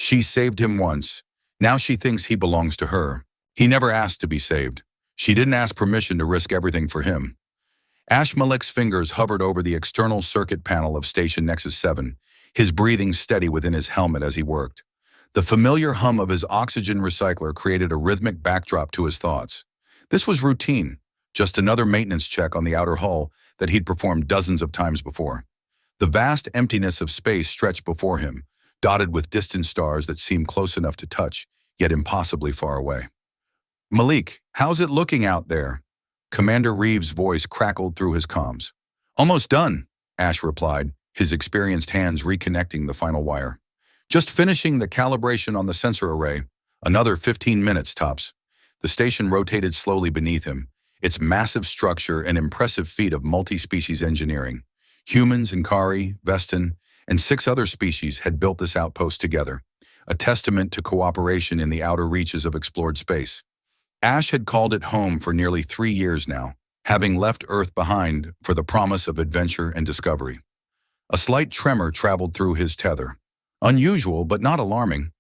She saved him once. Now she thinks he belongs to her. He never asked to be saved. She didn't ask permission to risk everything for him. Ash Malik's fingers hovered over the external circuit panel of Station Nexus 7, his breathing steady within his helmet as he worked. The familiar hum of his oxygen recycler created a rhythmic backdrop to his thoughts. This was routine, just another maintenance check on the outer hull that he'd performed dozens of times before. The vast emptiness of space stretched before him, dotted with distant stars that seemed close enough to touch, yet impossibly far away. "Malik, how's it looking out there?" Commander Reeves' voice crackled through his comms. "Almost done," Ash replied, his experienced hands reconnecting the final wire. "Just finishing the calibration on the sensor array. Another 15 minutes tops." The station rotated slowly beneath him, its massive structure an impressive feat of multi-species engineering. Humans, Inkari, Vestin, and 6 other species had built this outpost together, a testament to cooperation in the outer reaches of explored space. Ash had called it home for nearly 3 years now, having left Earth behind for the promise of adventure and discovery. A slight tremor traveled through his tether. Unusual, but not alarming.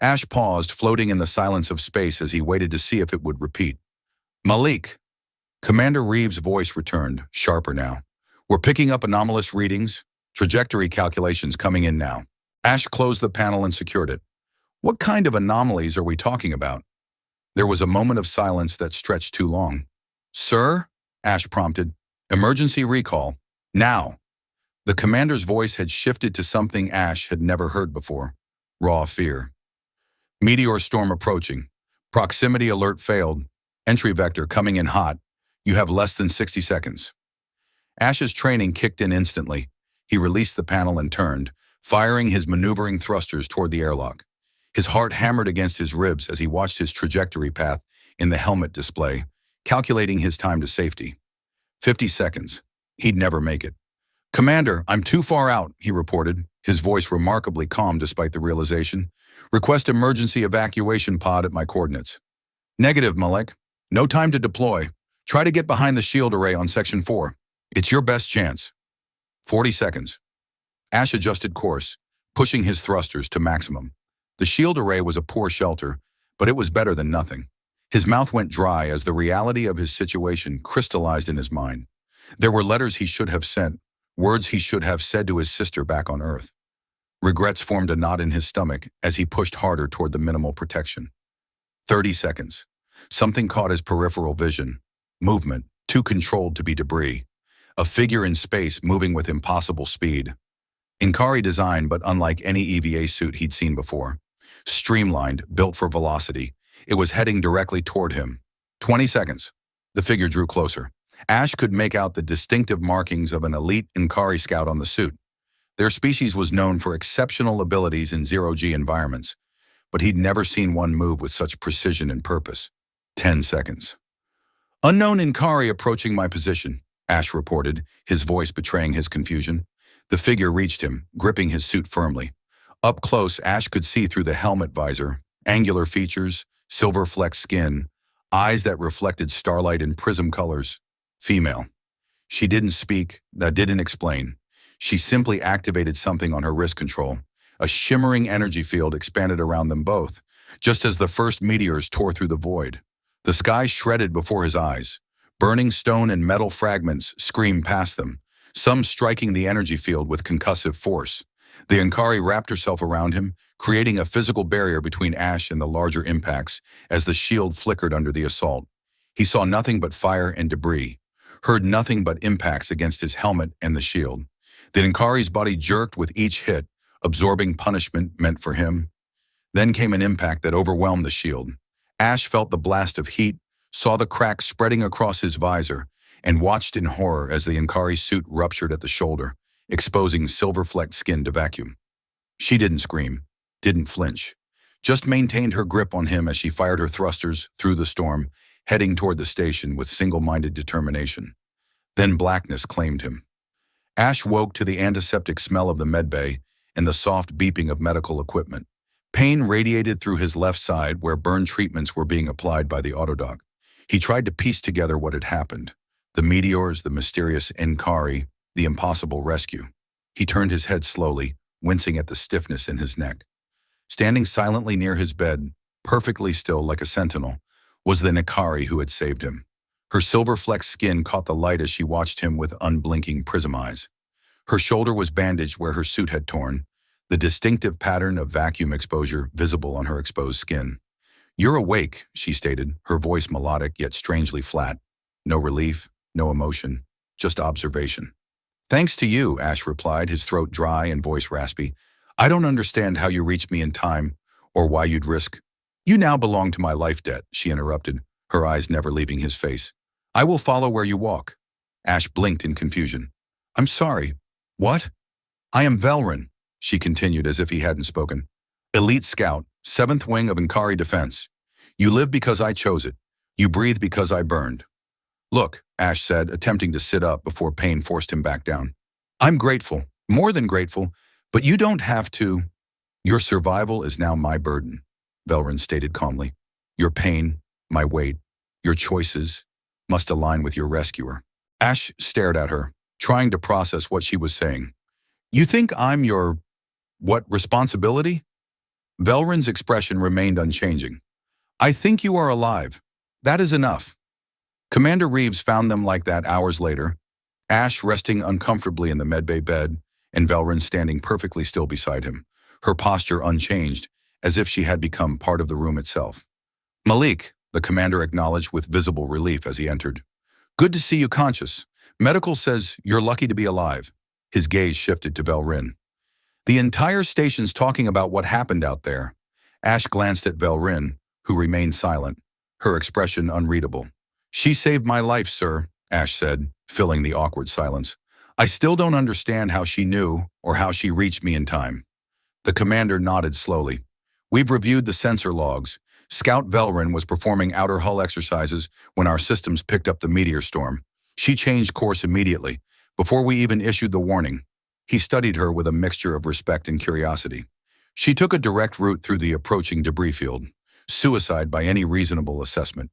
Ash paused, floating in the silence of space as he waited to see if it would repeat. "Malik." Commander Reeves' voice returned, sharper now. "We're picking up anomalous readings. Trajectory calculations coming in now." Ash closed the panel and secured it. "What kind of anomalies are we talking about?" There was a moment of silence that stretched too long. "Sir?" Ash prompted. "Emergency recall. Now." The commander's voice had shifted to something Ash had never heard before. Raw fear. "Meteor storm approaching. Proximity alert failed. Entry vector coming in hot. You have less than 60 seconds. Ash's training kicked in instantly. He released the panel and turned, firing his maneuvering thrusters toward the airlock. His heart hammered against his ribs as he watched his trajectory path in the helmet display, calculating his time to safety. 50 seconds. He'd never make it. "Commander, I'm too far out," he reported, his voice remarkably calm despite the realization. "Request emergency evacuation pod at my coordinates." "Negative, Malik. No time to deploy. Try to get behind the shield array on Section 4. It's your best chance." 40 seconds. Ash adjusted course, pushing his thrusters to maximum. The shield array was a poor shelter, but it was better than nothing. His mouth went dry as the reality of his situation crystallized in his mind. There were letters he should have sent, words he should have said to his sister back on Earth. Regrets formed a knot in his stomach as he pushed harder toward the minimal protection. 30 seconds. Something caught his peripheral vision. Movement, too controlled to be debris. A figure in space moving with impossible speed. Inkari design, but unlike any EVA suit he'd seen before. Streamlined, built for velocity. It was heading directly toward him. 20 seconds. The figure drew closer. Ash could make out the distinctive markings of an elite Inkari scout on the suit. Their species was known for exceptional abilities in zero-G environments, but he'd never seen one move with such precision and purpose. 10 seconds. "Unknown Inkari approaching my position," Ash reported, his voice betraying his confusion. The figure reached him, gripping his suit firmly. Up close, Ash could see through the helmet visor, angular features, silver-flecked skin, eyes that reflected starlight in prism colors. Female. She didn't speak, didn't explain. She simply activated something on her wrist control. A shimmering energy field expanded around them both, just as the first meteors tore through the void. The sky shredded before his eyes. Burning stone and metal fragments screamed past them, some striking the energy field with concussive force. The Inkari wrapped herself around him, creating a physical barrier between Ash and the larger impacts as the shield flickered under the assault. He saw nothing but fire and debris, heard nothing but impacts against his helmet and the shield. The Inkari's body jerked with each hit, absorbing punishment meant for him. Then came an impact that overwhelmed the shield. Ash felt the blast of heat, saw the cracks spreading across his visor, and watched in horror as the Inkari suit ruptured at the shoulder, exposing silver-flecked skin to vacuum. She didn't scream, didn't flinch, just maintained her grip on him as she fired her thrusters through the storm, heading toward the station with single-minded determination. Then blackness claimed him. Ash woke to the antiseptic smell of the medbay and the soft beeping of medical equipment. Pain radiated through his left side where burn treatments were being applied by the Audiobook. He tried to piece together what had happened. The meteors, the mysterious Inkari, the impossible rescue. He turned his head slowly, wincing at the stiffness in his neck. Standing silently near his bed, perfectly still like a sentinel, was the Nikari who had saved him. Her silver-flecked skin caught the light as she watched him with unblinking prism eyes. Her shoulder was bandaged where her suit had torn, the distinctive pattern of vacuum exposure visible on her exposed skin. "You're awake," she stated, her voice melodic yet strangely flat. No relief, no emotion, just observation. "Thanks to you," Ash replied, his throat dry and voice raspy. "I don't understand how you reached me in time, or why you'd risk—" "You now belong to my life debt," she interrupted, her eyes never leaving his face. "I will follow where you walk." Ash blinked in confusion. "I'm sorry. What?" "I am Velrin," she continued as if he hadn't spoken. "Elite Scout, 7th Wing of Inkari Defense. You live because I chose it. You breathe because I burned." "Look," Ash said, attempting to sit up before pain forced him back down. "I'm grateful, more than grateful, but you don't have to—" "Your survival is now my burden," Velrin stated calmly. "Your pain, my weight, your choices must align with your rescuer." Ash stared at her, trying to process what she was saying. "You think I'm your— what responsibility?" Velrin's expression remained unchanging. "I think you are alive. That is enough." Commander Reeves found them like that hours later, Ash resting uncomfortably in the medbay bed, and Velrin standing perfectly still beside him, her posture unchanged, as if she had become part of the room itself. "Malik," the commander acknowledged with visible relief as he entered. "Good to see you conscious. Medical says you're lucky to be alive." His gaze shifted to Velrin. "The entire station's talking about what happened out there." Ash glanced at Velrin, who remained silent, her expression unreadable. "She saved my life, sir," Ash said, filling the awkward silence. "I still don't understand how she knew or how she reached me in time." The commander nodded slowly. "We've reviewed the sensor logs. Scout Velrin was performing outer hull exercises when our systems picked up the meteor storm. She changed course immediately, before we even issued the warning." He studied her with a mixture of respect and curiosity. "She took a direct route through the approaching debris field. Suicide by any reasonable assessment."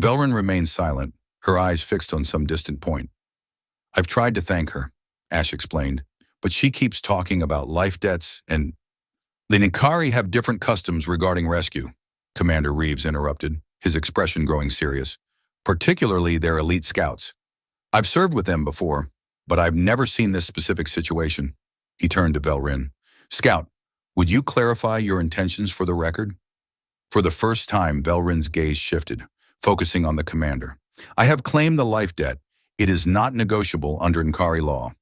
Velrin remained silent, her eyes fixed on some distant point. "I've tried to thank her," Ash explained, "but she keeps talking about life debts and—" "The Nikari have different customs regarding rescue," Commander Reeves interrupted, his expression growing serious. "Particularly their elite scouts. I've served with them before, but I've never seen this specific situation." He turned to Velrin. "Scout, would you clarify your intentions for the record?" For the first time, Velrin's gaze shifted, focusing on the commander. "I have claimed the life debt. It is not negotiable under Inkari law."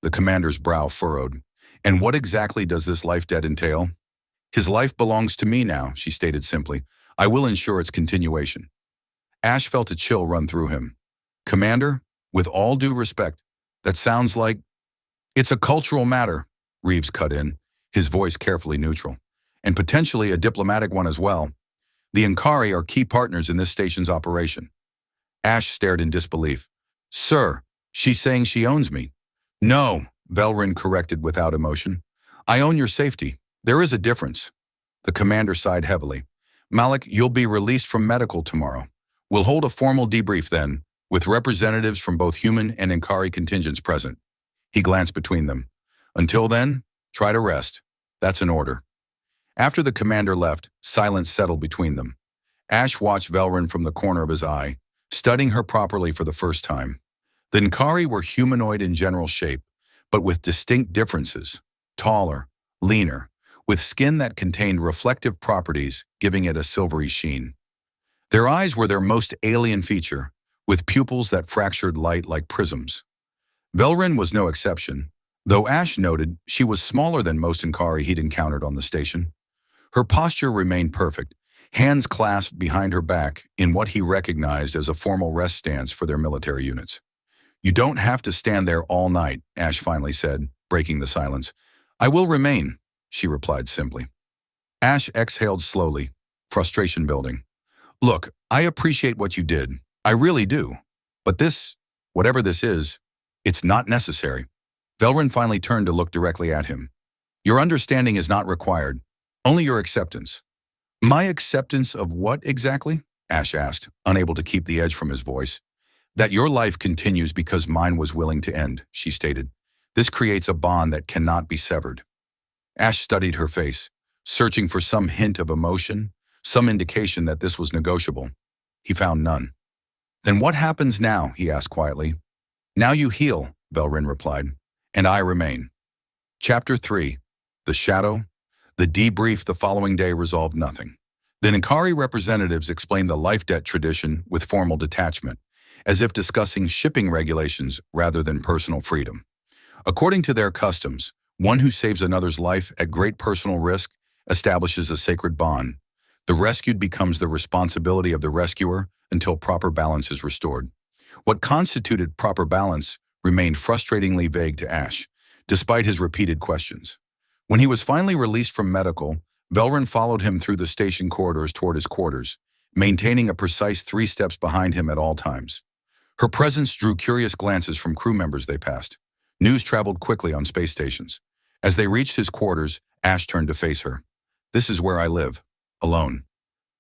The commander's brow furrowed. "And what exactly does this life debt entail?" "His life belongs to me now," she stated simply. "I will ensure its continuation." Ash felt a chill run through him. "Commander, with all due respect, that sounds like—" "It's a cultural matter," Reeves cut in, his voice carefully neutral. "And potentially a diplomatic one as well. The Inkari are key partners in this station's operation." Ash stared in disbelief. "Sir, she's saying she owns me." "No," Velrin corrected without emotion. "I own your safety. There is a difference." The commander sighed heavily. "Malik, you'll be released from medical tomorrow. We'll hold a formal debrief then, with representatives from both human and Inkari contingents present." He glanced between them. "Until then, try to rest. That's an order." After the commander left, silence settled between them. Ash watched Velrin from the corner of his eye, studying her properly for the first time. The Inkari were humanoid in general shape, but with distinct differences. Taller, leaner, with skin that contained reflective properties, giving it a silvery sheen. Their eyes were their most alien feature, with pupils that fractured light like prisms. Velrin was no exception, though Ash noted she was smaller than most Inkari he'd encountered on the station. Her posture remained perfect, hands clasped behind her back in what he recognized as a formal rest stance for their military units. "You don't have to stand there all night," Ash finally said, breaking the silence. "I will remain," she replied simply. Ash exhaled slowly, frustration building. "Look, I appreciate what you did. I really do. But this, whatever this is, it's not necessary." Velrin finally turned to look directly at him. "Your understanding is not required. Only your acceptance." "My acceptance of what exactly?" Ash asked, unable to keep the edge from his voice. "That your life continues because mine was willing to end," she stated. "This creates a bond that cannot be severed." Ash studied her face. searching for some hint of emotion, some indication that this was negotiable. He found none. "Then what happens now?" he asked quietly. "Now you heal," Velrin replied, "and I remain." Chapter 3. The Shadow. The debrief the following day resolved nothing. The Nikari representatives explained the life debt tradition with formal detachment, as if discussing shipping regulations rather than personal freedom. According to their customs, one who saves another's life at great personal risk establishes a sacred bond. The rescued becomes the responsibility of the rescuer until proper balance is restored. What constituted proper balance remained frustratingly vague to Ash, despite his repeated questions. When he was finally released from medical, Velrin followed him through the station corridors toward his quarters, maintaining a precise 3 steps behind him at all times. Her presence drew curious glances from crew members they passed. News traveled quickly on space stations. As they reached his quarters, Ash turned to face her. "This is where I live. Alone."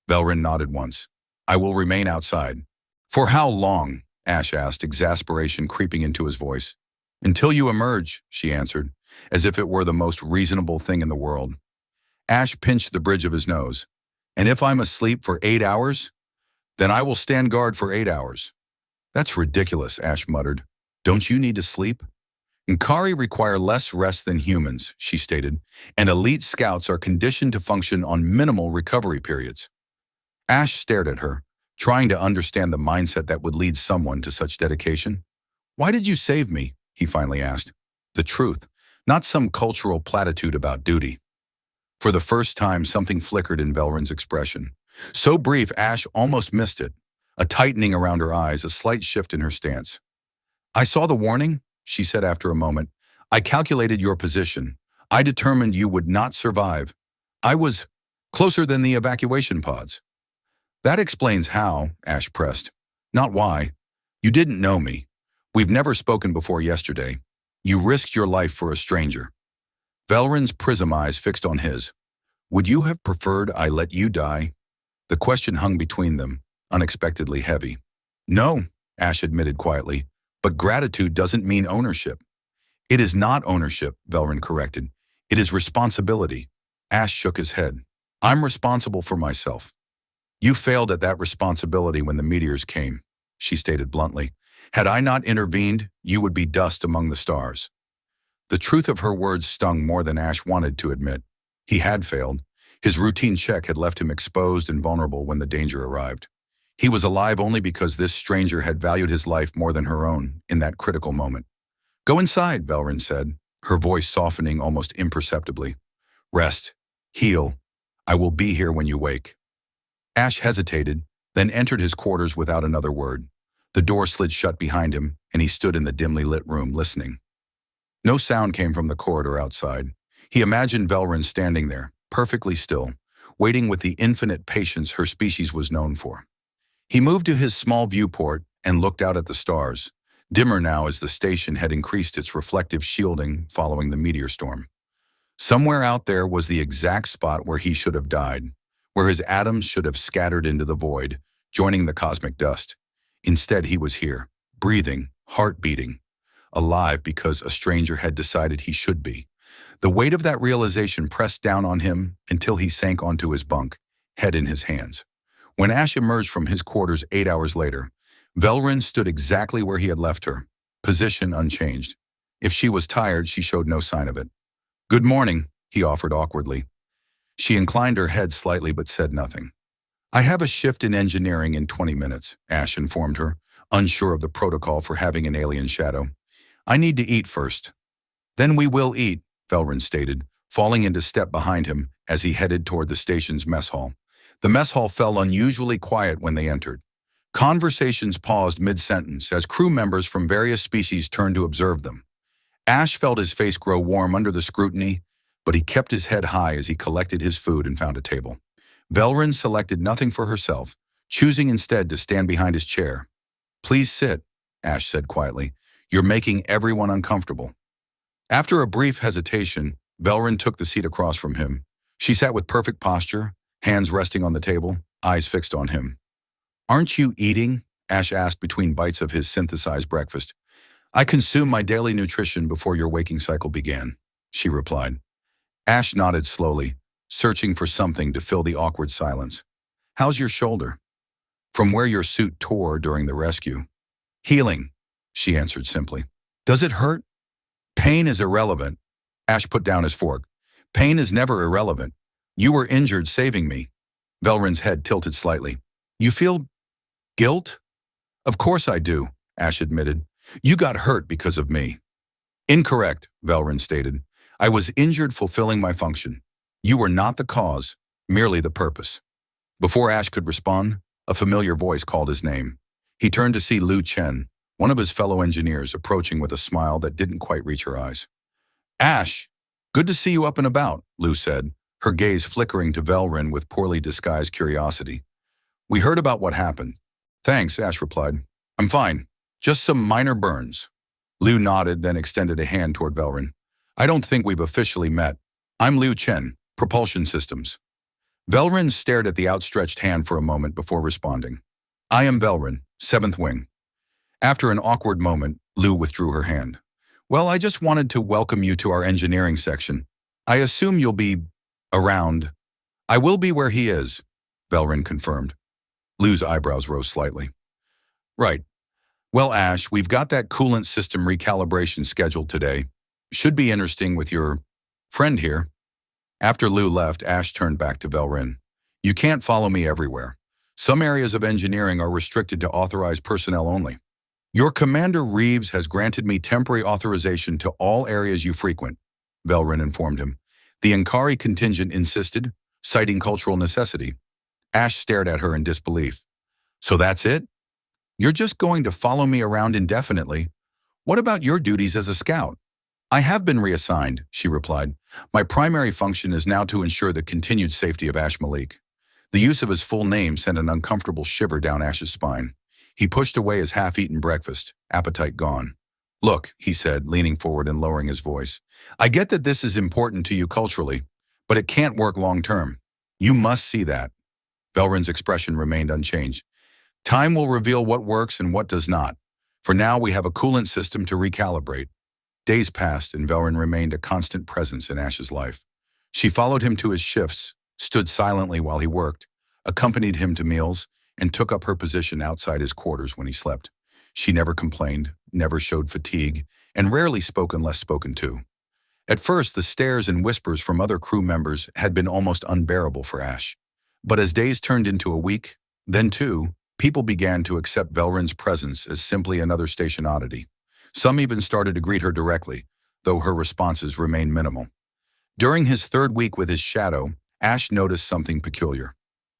Velrin nodded once. "I will remain outside." "For how long?" Ash asked, exasperation creeping into his voice. "Until you emerge," she answered, as if it were the most reasonable thing in the world. Ash pinched the bridge of his nose. "And if I'm asleep for 8 hours? Then I will stand guard for 8 hours. "That's ridiculous," Ash muttered. "Don't you need to sleep?" "Nkari require less rest than humans," she stated, "and elite scouts are conditioned to function on minimal recovery periods." Ash stared at her, trying to understand the mindset that would lead someone to such dedication. "Why did you save me?" he finally asked. The truth, not some cultural platitude about duty. For the first time, something flickered in Velrin's expression. So brief, Ash almost missed it. A tightening around her eyes, a slight shift in her stance. "I saw the warning," she said after a moment. "I calculated your position. I determined you would not survive. I was closer than the evacuation pods." "That explains how," Ash pressed. "Not why. You didn't know me. We've never spoken before yesterday. You risked your life for a stranger." Velrin's prism eyes fixed on his. "Would you have preferred I let you die?" The question hung between them, unexpectedly heavy. "No," Ash admitted quietly, "but gratitude doesn't mean ownership." "It is not ownership," Velrin corrected. "It is responsibility." Ash shook his head. "I'm responsible for myself." "You failed at that responsibility when the meteors came," she stated bluntly. "Had I not intervened, you would be dust among the stars." The truth of her words stung more than Ash wanted to admit. He had failed. His routine check had left him exposed and vulnerable when the danger arrived. He was alive only because this stranger had valued his life more than her own in that critical moment. "Go inside," Velrin said, her voice softening almost imperceptibly. "Rest. Heal. I will be here when you wake." Ash hesitated, then entered his quarters without another word. The door slid shut behind him, and he stood in the dimly lit room, listening. No sound came from the corridor outside. He imagined Velrin standing there, perfectly still, waiting with the infinite patience her species was known for. He moved to his small viewport and looked out at the stars, dimmer now as the station had increased its reflective shielding following the meteor storm. Somewhere out there was the exact spot where he should have died, where his atoms should have scattered into the void, joining the cosmic dust. Instead, he was here, breathing, heart beating, alive because a stranger had decided he should be. The weight of that realization pressed down on him until he sank onto his bunk, head in his hands. When Ash emerged from his quarters 8 hours later, Velrin stood exactly where he had left her, position unchanged. If she was tired, she showed no sign of it. "Good morning," he offered awkwardly. She inclined her head slightly but said nothing. "I have a shift in engineering in 20 minutes, Ash informed her, unsure of the protocol for having an alien shadow. "I need to eat first." "Then we will eat," Velrin stated, falling into step behind him as he headed toward the station's mess hall. The mess hall fell unusually quiet when they entered. Conversations paused mid-sentence as crew members from various species turned to observe them. Ash felt his face grow warm under the scrutiny, but he kept his head high as he collected his food and found a table. Velrin selected nothing for herself, choosing instead to stand behind his chair. "Please sit," Ash said quietly. "You're making everyone uncomfortable." After a brief hesitation, Velrin took the seat across from him. She sat with perfect posture, hands resting on the table, eyes fixed on him. "Aren't you eating?" Ash asked between bites of his synthesized breakfast. "I consumed my daily nutrition before your waking cycle began," she replied. Ash nodded slowly, searching for something to fill the awkward silence. How's your shoulder? From where your suit tore during the rescue. Healing, she answered simply. Does it hurt? Pain is irrelevant. Ash put down his fork. Pain is never irrelevant. You were injured saving me. Velrin's head tilted slightly. You feel guilt? Of course I do, Ash admitted. You got hurt because of me. Incorrect, Velrin stated. I was injured fulfilling my function. You were not the cause, merely the purpose. Before Ash could respond, a familiar voice called his name. He turned to see Lu Chen, one of his fellow engineers, approaching with a smile that didn't quite reach her eyes. Ash, good to see you up and about, Lu said, her gaze flickering to Velrin with poorly disguised curiosity. We heard about what happened. Thanks, Ash replied. I'm fine. Just some minor burns. Lu nodded, then extended a hand toward Velrin. I don't think we've officially met. I'm Lu Chen, Propulsion Systems. Velrin stared at the outstretched hand for a moment before responding. I am Velrin, 7th Wing. After an awkward moment, Lu withdrew her hand. Well, I just wanted to welcome you to our engineering section. I assume you'll be around. I will be where he is, Velrin confirmed. Lu's eyebrows rose slightly. Right. Well, Ash, we've got that coolant system recalibration scheduled today. Should be interesting with your friend here. After Lu left, Ash turned back to Velrin. You can't follow me everywhere. Some areas of engineering are restricted to authorized personnel only. Your Commander Reeves has granted me temporary authorization to all areas you frequent, Velrin informed him. The Ankari contingent insisted, citing cultural necessity. Ash stared at her in disbelief. So that's it? You're just going to follow me around indefinitely? What about your duties as a scout? I have been reassigned, she replied. My primary function is now to ensure the continued safety of Ash Malik. The use of his full name sent an uncomfortable shiver down Ash's spine. He pushed away his half-eaten breakfast, appetite gone. Look, he said, leaning forward and lowering his voice. I get that this is important to you culturally, but it can't work long-term. You must see that. Velrin's expression remained unchanged. Time will reveal what works and what does not. For now, we have a coolant system to recalibrate. Days passed, and Velrin remained a constant presence in Ash's life. She followed him to his shifts, stood silently while he worked, accompanied him to meals, and took up her position outside his quarters when he slept. She never complained, never showed fatigue, and rarely spoke unless spoken to. At first, the stares and whispers from other crew members had been almost unbearable for Ash. But as days turned into a week, then 2, people began to accept Velrin's presence as simply another station oddity. Some even started to greet her directly, though her responses remained minimal. During his 3rd week with his shadow, Ash noticed something peculiar.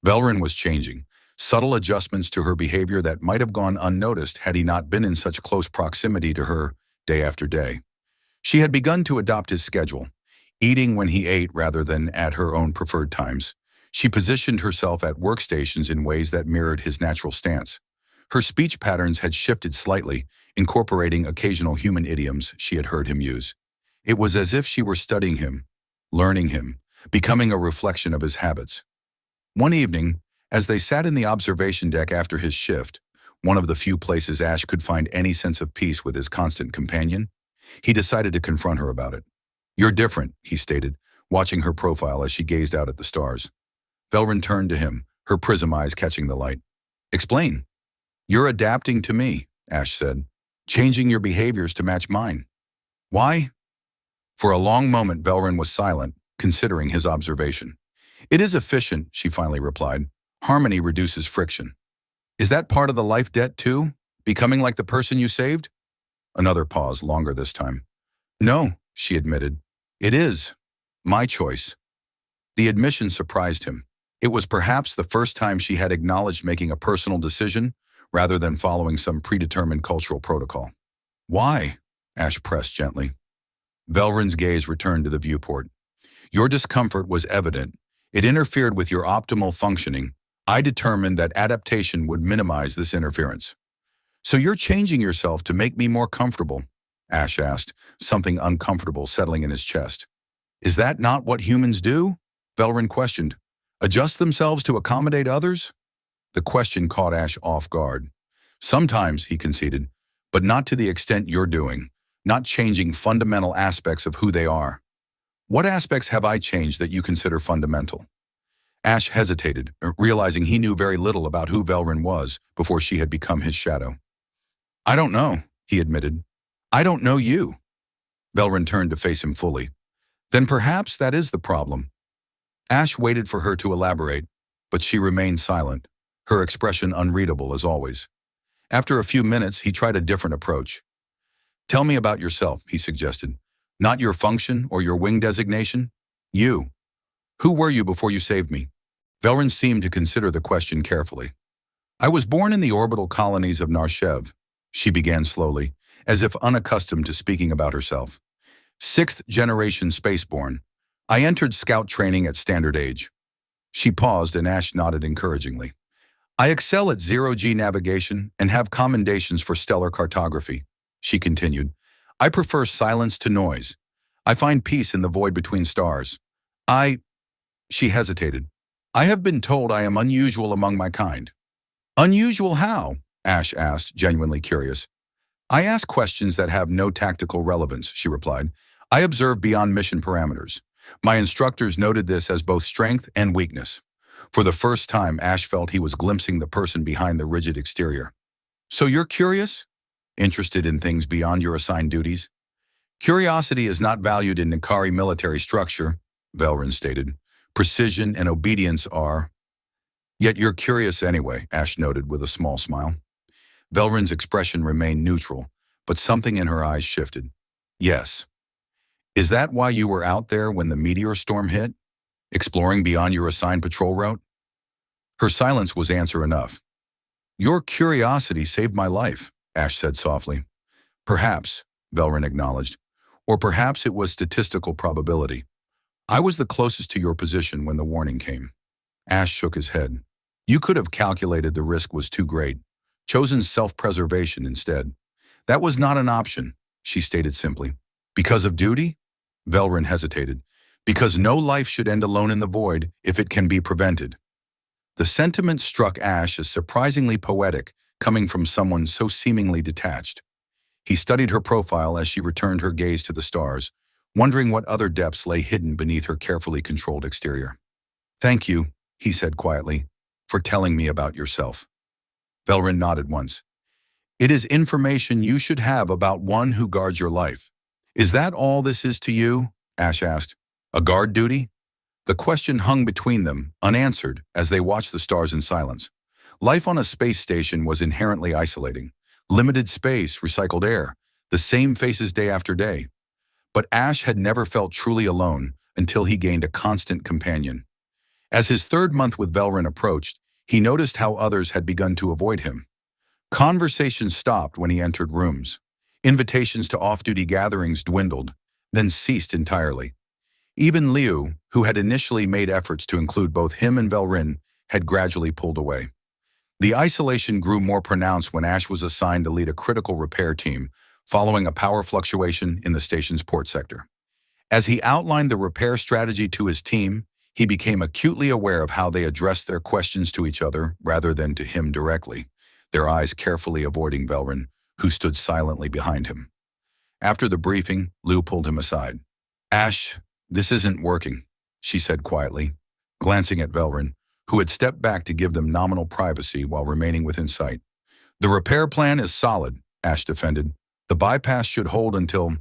Velrin was changing, subtle adjustments to her behavior that might have gone unnoticed had he not been in such close proximity to her day after day. She had begun to adopt his schedule, eating when he ate rather than at her own preferred times. She positioned herself at workstations in ways that mirrored his natural stance. Her speech patterns had shifted slightly, incorporating occasional human idioms she had heard him use. It was as if she were studying him, learning him, becoming a reflection of his habits. One evening, as they sat in the observation deck after his shift, one of the few places Ash could find any sense of peace with his constant companion, he decided to confront her about it. You're different, he stated, watching her profile as she gazed out at the stars. Velrin turned to him, her prism eyes catching the light. Explain. You're adapting to me, Ash said, changing your behaviors to match mine. Why? For a long moment, Velrin was silent, considering his observation. It is efficient, she finally replied. Harmony reduces friction. Is that part of the life debt too? Becoming like the person you saved? Another pause, longer this time. No, she admitted. It is. My choice. The admission surprised him. It was perhaps the first time she had acknowledged making a personal decision rather than following some predetermined cultural protocol. Why? Ash pressed gently. Velrin's gaze returned to the viewport. Your discomfort was evident. It interfered with your optimal functioning. I determined that adaptation would minimize this interference. So you're changing yourself to make me more comfortable? Ash asked, something uncomfortable settling in his chest. Is that not what humans do? Velrin questioned. Adjust themselves to accommodate others? The question caught Ash off guard. Sometimes, he conceded, but not to the extent you're doing, not changing fundamental aspects of who they are. What aspects have I changed that you consider fundamental? Ash hesitated, realizing he knew very little about who Velrin was before she had become his shadow. I don't know, he admitted. I don't know you. Velrin turned to face him fully. Then perhaps that is the problem. Ash waited for her to elaborate, but she remained silent, her expression unreadable as always. After a few minutes, he tried a different approach. Tell me about yourself, he suggested. Not your function or your wing designation. You. Who were you before you saved me? Velrin seemed to consider the question carefully. I was born in the orbital colonies of Narshev, she began slowly, as if unaccustomed to speaking about herself. 6th generation spaceborn. I entered scout training at standard age. She paused and Ash nodded encouragingly. I excel at zero-G navigation and have commendations for stellar cartography, she continued. I prefer silence to noise. I find peace in the void between stars. She hesitated. I have been told I am unusual among my kind. Unusual how? Ash asked, genuinely curious. I ask questions that have no tactical relevance, she replied. I observe beyond mission parameters. My instructors noted this as both strength and weakness. For the first time, Ash felt he was glimpsing the person behind the rigid exterior. So you're curious? Interested in things beyond your assigned duties? Curiosity is not valued in Nikari military structure, Velrin stated. Precision and obedience are. Yet you're curious anyway, Ash noted with a small smile. Velrin's expression remained neutral, but something in her eyes shifted. Yes. Is that why you were out there when the meteor storm hit? Exploring beyond your assigned patrol route? Her silence was answer enough. Your curiosity saved my life, Ash said softly. Perhaps, Velrin acknowledged. Or perhaps it was statistical probability. I was the closest to your position when the warning came. Ash shook his head. You could have calculated the risk was too great, chosen self-preservation instead. That was not an option, she stated simply. Because of duty? Velrin hesitated. Because no life should end alone in the void if it can be prevented. The sentiment struck Ash as surprisingly poetic, coming from someone so seemingly detached. He studied her profile as she returned her gaze to the stars, wondering what other depths lay hidden beneath her carefully controlled exterior. Thank you, he said quietly, for telling me about yourself. Velrin nodded once. It is information you should have about one who guards your life. Is that all this is to you? Ash asked. A guard duty? The question hung between them, unanswered, as they watched the stars in silence. Life on a space station was inherently isolating. Limited space, recycled air, the same faces day after day. But Ash had never felt truly alone until he gained a constant companion. As his 3rd month with Velrin approached, he noticed how others had begun to avoid him. Conversations stopped when he entered rooms. Invitations to off-duty gatherings dwindled, then ceased entirely. Even Liu, who had initially made efforts to include both him and Velrin, had gradually pulled away. The isolation grew more pronounced when Ash was assigned to lead a critical repair team, following a power fluctuation in the station's port sector. As he outlined the repair strategy to his team, he became acutely aware of how they addressed their questions to each other rather than to him directly, their eyes carefully avoiding Velrin, who stood silently behind him. After the briefing, Liu pulled him aside. Ash, this isn't working, she said quietly, glancing at Velrin, who had stepped back to give them nominal privacy while remaining within sight. The repair plan is solid, Ash defended. The bypass should hold until...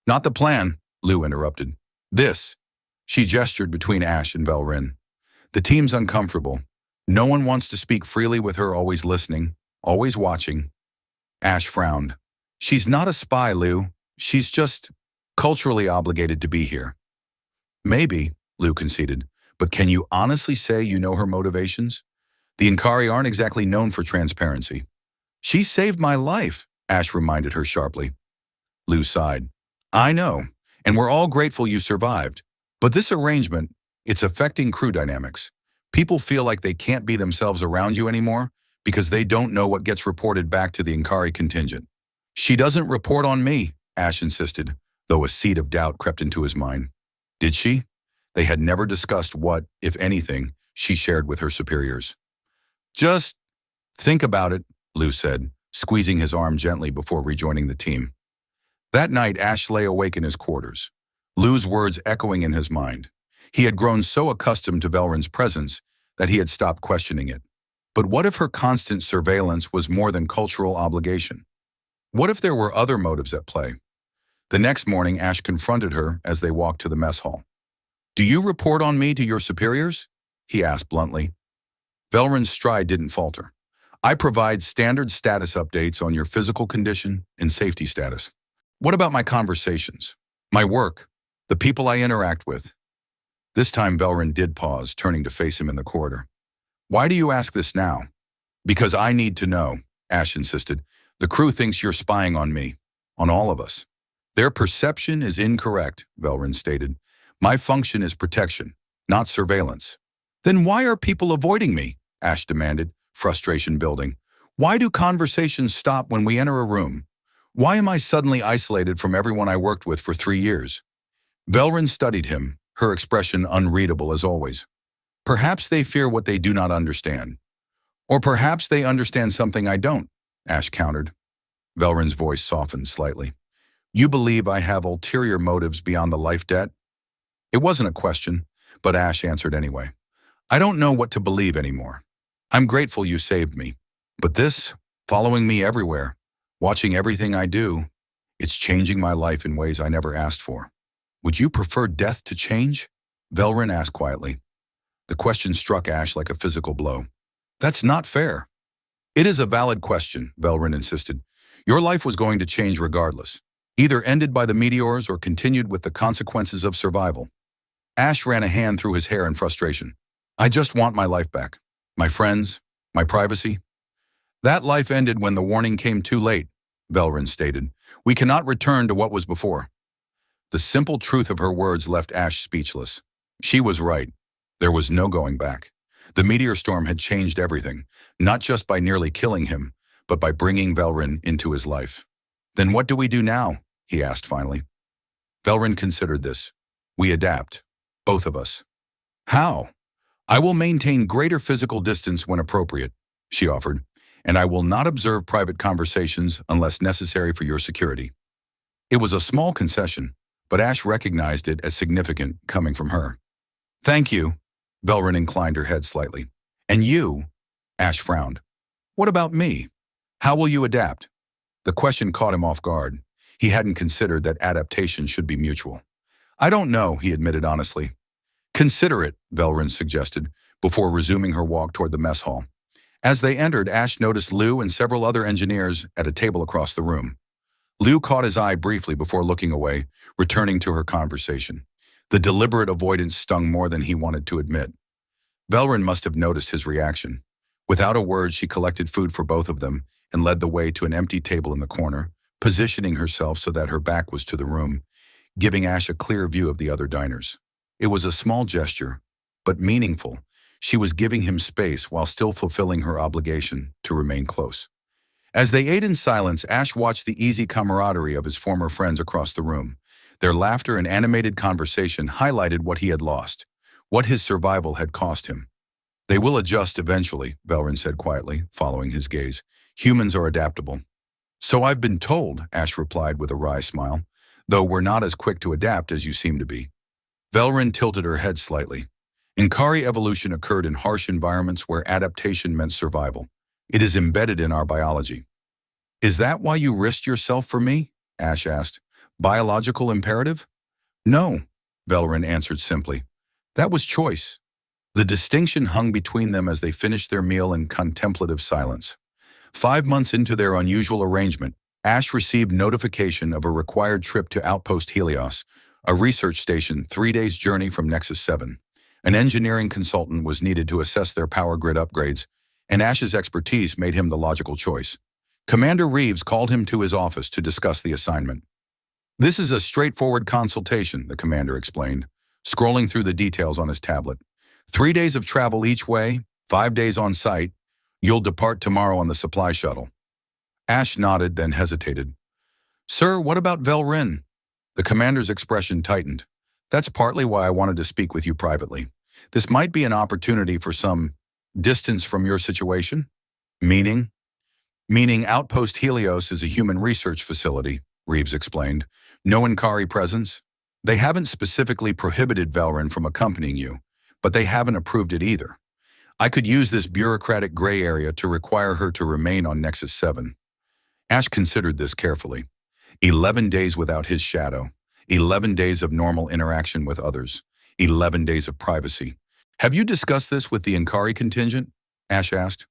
Not the plan, Liu interrupted. This. She gestured between Ash and Velrin. The team's uncomfortable. No one wants to speak freely with her always listening, always watching. Ash frowned. She's not a spy, Liu. She's just culturally obligated to be here. Maybe, Liu conceded, but can you honestly say you know her motivations? The Inkari aren't exactly known for transparency. She saved my life, Ash reminded her sharply. Liu sighed. I know, and we're all grateful you survived. But this arrangement, it's affecting crew dynamics. People feel like they can't be themselves around you anymore because they don't know what gets reported back to the Inkari contingent. She doesn't report on me, Ash insisted, though a seed of doubt crept into his mind. Did she? They had never discussed what, if anything, she shared with her superiors. Just think about it, Liu said, squeezing his arm gently before rejoining the team. That night, Ash lay awake in his quarters. Lou's words echoing in his mind. He had grown so accustomed to Velryn's presence that he had stopped questioning it. But what if her constant surveillance was more than cultural obligation? What if there were other motives at play? The next morning, Ash confronted her as they walked to the mess hall. "Do you report on me to your superiors?" he asked bluntly. Velryn's stride didn't falter. "I provide standard status updates on your physical condition and safety status. What about my conversations? My work? The people I interact with?" This time Velryn did pause, turning to face him in the corridor. "Why do you ask this now?" "Because I need to know," Ash insisted. "The crew thinks you're spying on me, on all of us." "Their perception is incorrect," Velryn stated. "My function is protection, not surveillance." "Then why are people avoiding me?" Ash demanded, frustration building. "Why do conversations stop when we enter a room? Why am I suddenly isolated from everyone I worked with for 3 years?" Velryn studied him, her expression unreadable as always. "Perhaps they fear what they do not understand. Or perhaps they understand something I don't," Ash countered. Velryn's voice softened slightly. "You believe I have ulterior motives beyond the life debt?" It wasn't a question, but Ash answered anyway. "I don't know what to believe anymore. I'm grateful you saved me. But this, following me everywhere, watching everything I do, it's changing my life in ways I never asked for." "Would you prefer death to change?" Velryn asked quietly. The question struck Ash like a physical blow. "That's not fair." "It is a valid question," Velryn insisted. "Your life was going to change regardless, either ended by the meteors or continued with the consequences of survival." Ash ran a hand through his hair in frustration. "I just want my life back. My friends, my privacy." "That life ended when the warning came too late," Velryn stated. "We cannot return to what was before." The simple truth of her words left Ash speechless. She was right. There was no going back. The meteor storm had changed everything, not just by nearly killing him, but by bringing Velryn into his life. "Then what do we do now?" he asked finally. Velryn considered this. "We adapt. Both of us." "How?" "I will maintain greater physical distance when appropriate," she offered, "and I will not observe private conversations unless necessary for your security." It was a small concession, but Ash recognized it as significant coming from her. "Thank you," Velryn inclined her head slightly. "And you?" Ash frowned. "What about me? How will you adapt?" The question caught him off guard. He hadn't considered that adaptation should be mutual. "I don't know," he admitted honestly. "Consider it," Velryn suggested, before resuming her walk toward the mess hall. As they entered, Ash noticed Lou and several other engineers at a table across the room. Lou caught his eye briefly before looking away, returning to her conversation. The deliberate avoidance stung more than he wanted to admit. Velryn must have noticed his reaction. Without a word, she collected food for both of them and led the way to an empty table in the corner, positioning herself so that her back was to the room, giving Ash a clear view of the other diners. It was a small gesture, but meaningful. She was giving him space while still fulfilling her obligation to remain close. As they ate in silence, Ash watched the easy camaraderie of his former friends across the room. Their laughter and animated conversation highlighted what he had lost, what his survival had cost him. "They will adjust eventually," Velryn said quietly, following his gaze. "Humans are adaptable." "So I've been told," Ash replied with a wry smile, "though we're not as quick to adapt as you seem to be." Velryn tilted her head slightly. Inkari evolution occurred in harsh environments where adaptation meant survival. It is embedded in our biology. "Is that why you risked yourself for me?" Ash asked. "Biological imperative?" "No," Velryn answered simply. "That was choice." The distinction hung between them as they finished their meal in contemplative silence. 5 months into their unusual arrangement, Ash received notification of a required trip to Outpost Helios, a research station 3 days' journey from Nexus 7. An engineering consultant was needed to assess their power grid upgrades, and Ash's expertise made him the logical choice. Commander Reeves called him to his office to discuss the assignment. "This is a straightforward consultation," the commander explained, scrolling through the details on his tablet. 3 days of travel each way, 5 days on site. You'll depart tomorrow on the supply shuttle." Ash nodded, then hesitated. "Sir, what about Velryn?" The commander's expression tightened. "That's partly why I wanted to speak with you privately. This might be an opportunity for some distance from your situation." "Meaning?" "Meaning Outpost Helios is a human research facility," Reeves explained. "No Inkari presence. They haven't specifically prohibited Velrin from accompanying you, but they haven't approved it either. I could use this bureaucratic gray area to require her to remain on Nexus 7. Ash considered this carefully. 11 days without his shadow. 11 days of normal interaction with others. 11 days of privacy. Have you discussed this with the Inkari contingent? Ash asked.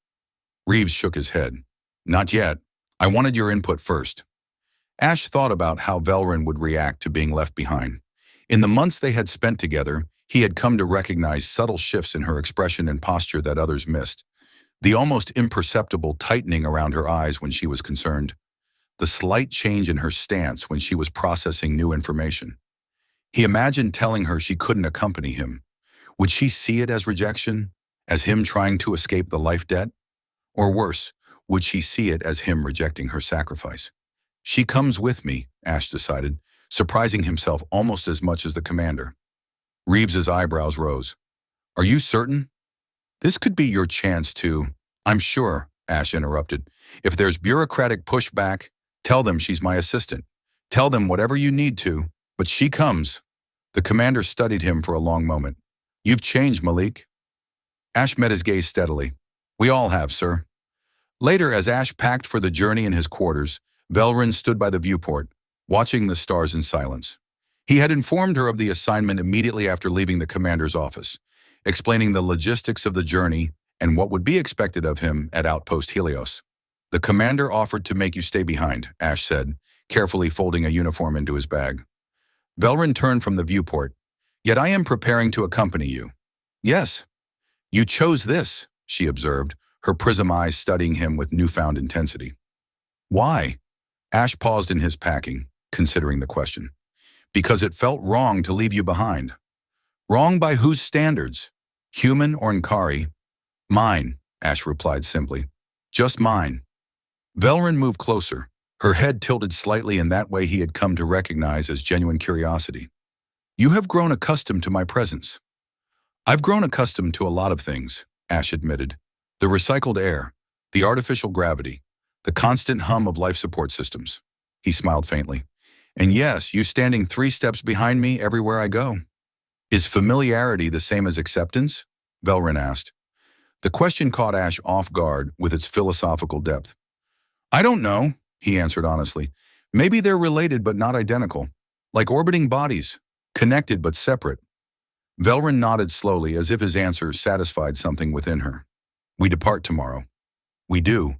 Reeves shook his head. Not yet. I wanted your input first. Ash thought about how Velrin would react to being left behind. In the months they had spent together, he had come to recognize subtle shifts in her expression and posture that others missed. The almost imperceptible tightening around her eyes when she was concerned. The slight change in her stance when she was processing new information. He imagined telling her she couldn't accompany him. Would she see it as rejection? As him trying to escape the life debt? Or worse, would she see it as him rejecting her sacrifice? She comes with me, Ash decided, surprising himself almost as much as the commander. Reeves's eyebrows rose. Are you certain? This could be your chance to... I'm sure, Ash interrupted. If there's bureaucratic pushback, tell them she's my assistant. Tell them whatever you need to, but she comes. The commander studied him for a long moment. You've changed, Malik. Ash met his gaze steadily. We all have, sir. Later, as Ash packed for the journey in his quarters, Velrin stood by the viewport, watching the stars in silence. He had informed her of the assignment immediately after leaving the commander's office, explaining the logistics of the journey and what would be expected of him at Outpost Helios. The commander offered to make you stay behind, Ash said, carefully folding a uniform into his bag. Velrin turned from the viewport. Yet I am preparing to accompany you. Yes. You chose this, she observed, her prism eyes studying him with newfound intensity. Why? Ash paused in his packing, considering the question. Because it felt wrong to leave you behind. Wrong by whose standards? Human or Inkari? Mine, Ash replied simply. Just mine. Velrin moved closer, her head tilted slightly in that way he had come to recognize as genuine curiosity. You have grown accustomed to my presence. I've grown accustomed to a lot of things, Ash admitted. The recycled air, the artificial gravity, the constant hum of life support systems. He smiled faintly. And yes, you standing 3 steps behind me everywhere I go. Is familiarity the same as acceptance? Velrin asked. The question caught Ash off guard with its philosophical depth. I don't know, he answered honestly. Maybe they're related but not identical, like orbiting bodies, connected but separate. Velrin nodded slowly as if his answer satisfied something within her. We depart tomorrow. We do.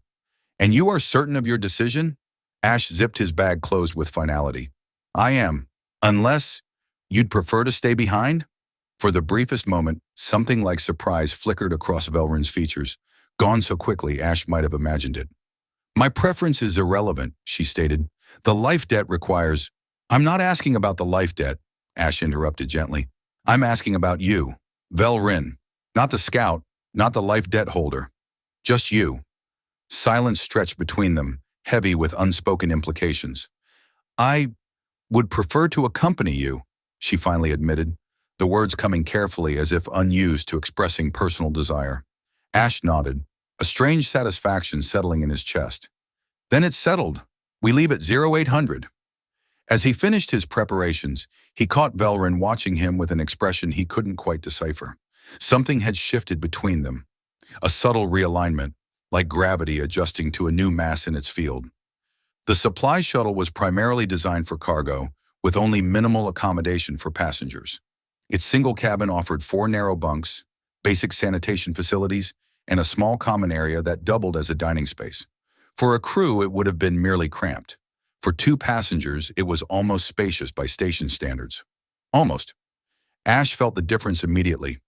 And you are certain of your decision? Ash zipped his bag closed with finality. I am. Unless you'd prefer to stay behind? For the briefest moment, something like surprise flickered across Velrin's features, gone so quickly Ash might have imagined it. My preference is irrelevant, she stated. The life debt requires... I'm not asking about the life debt, Ash interrupted gently. I'm asking about you, Velrin. Not the scout, not the life debt holder. Just you. Silence stretched between them, heavy with unspoken implications. I would prefer to accompany you, she finally admitted, the words coming carefully as if unused to expressing personal desire. Ash nodded, a strange satisfaction settling in his chest. Then it's settled. We leave at 0800. As he finished his preparations, he caught Velrin watching him with an expression he couldn't quite decipher. Something had shifted between them. A subtle realignment, like gravity adjusting to a new mass in its field. The supply shuttle was primarily designed for cargo, with only minimal accommodation for passengers. Its single cabin offered 4 narrow bunks, basic sanitation facilities, and a small common area that doubled as a dining space. For a crew, it would have been merely cramped. For 2 passengers, it was almost spacious by station standards. Almost. Ash felt the difference immediately.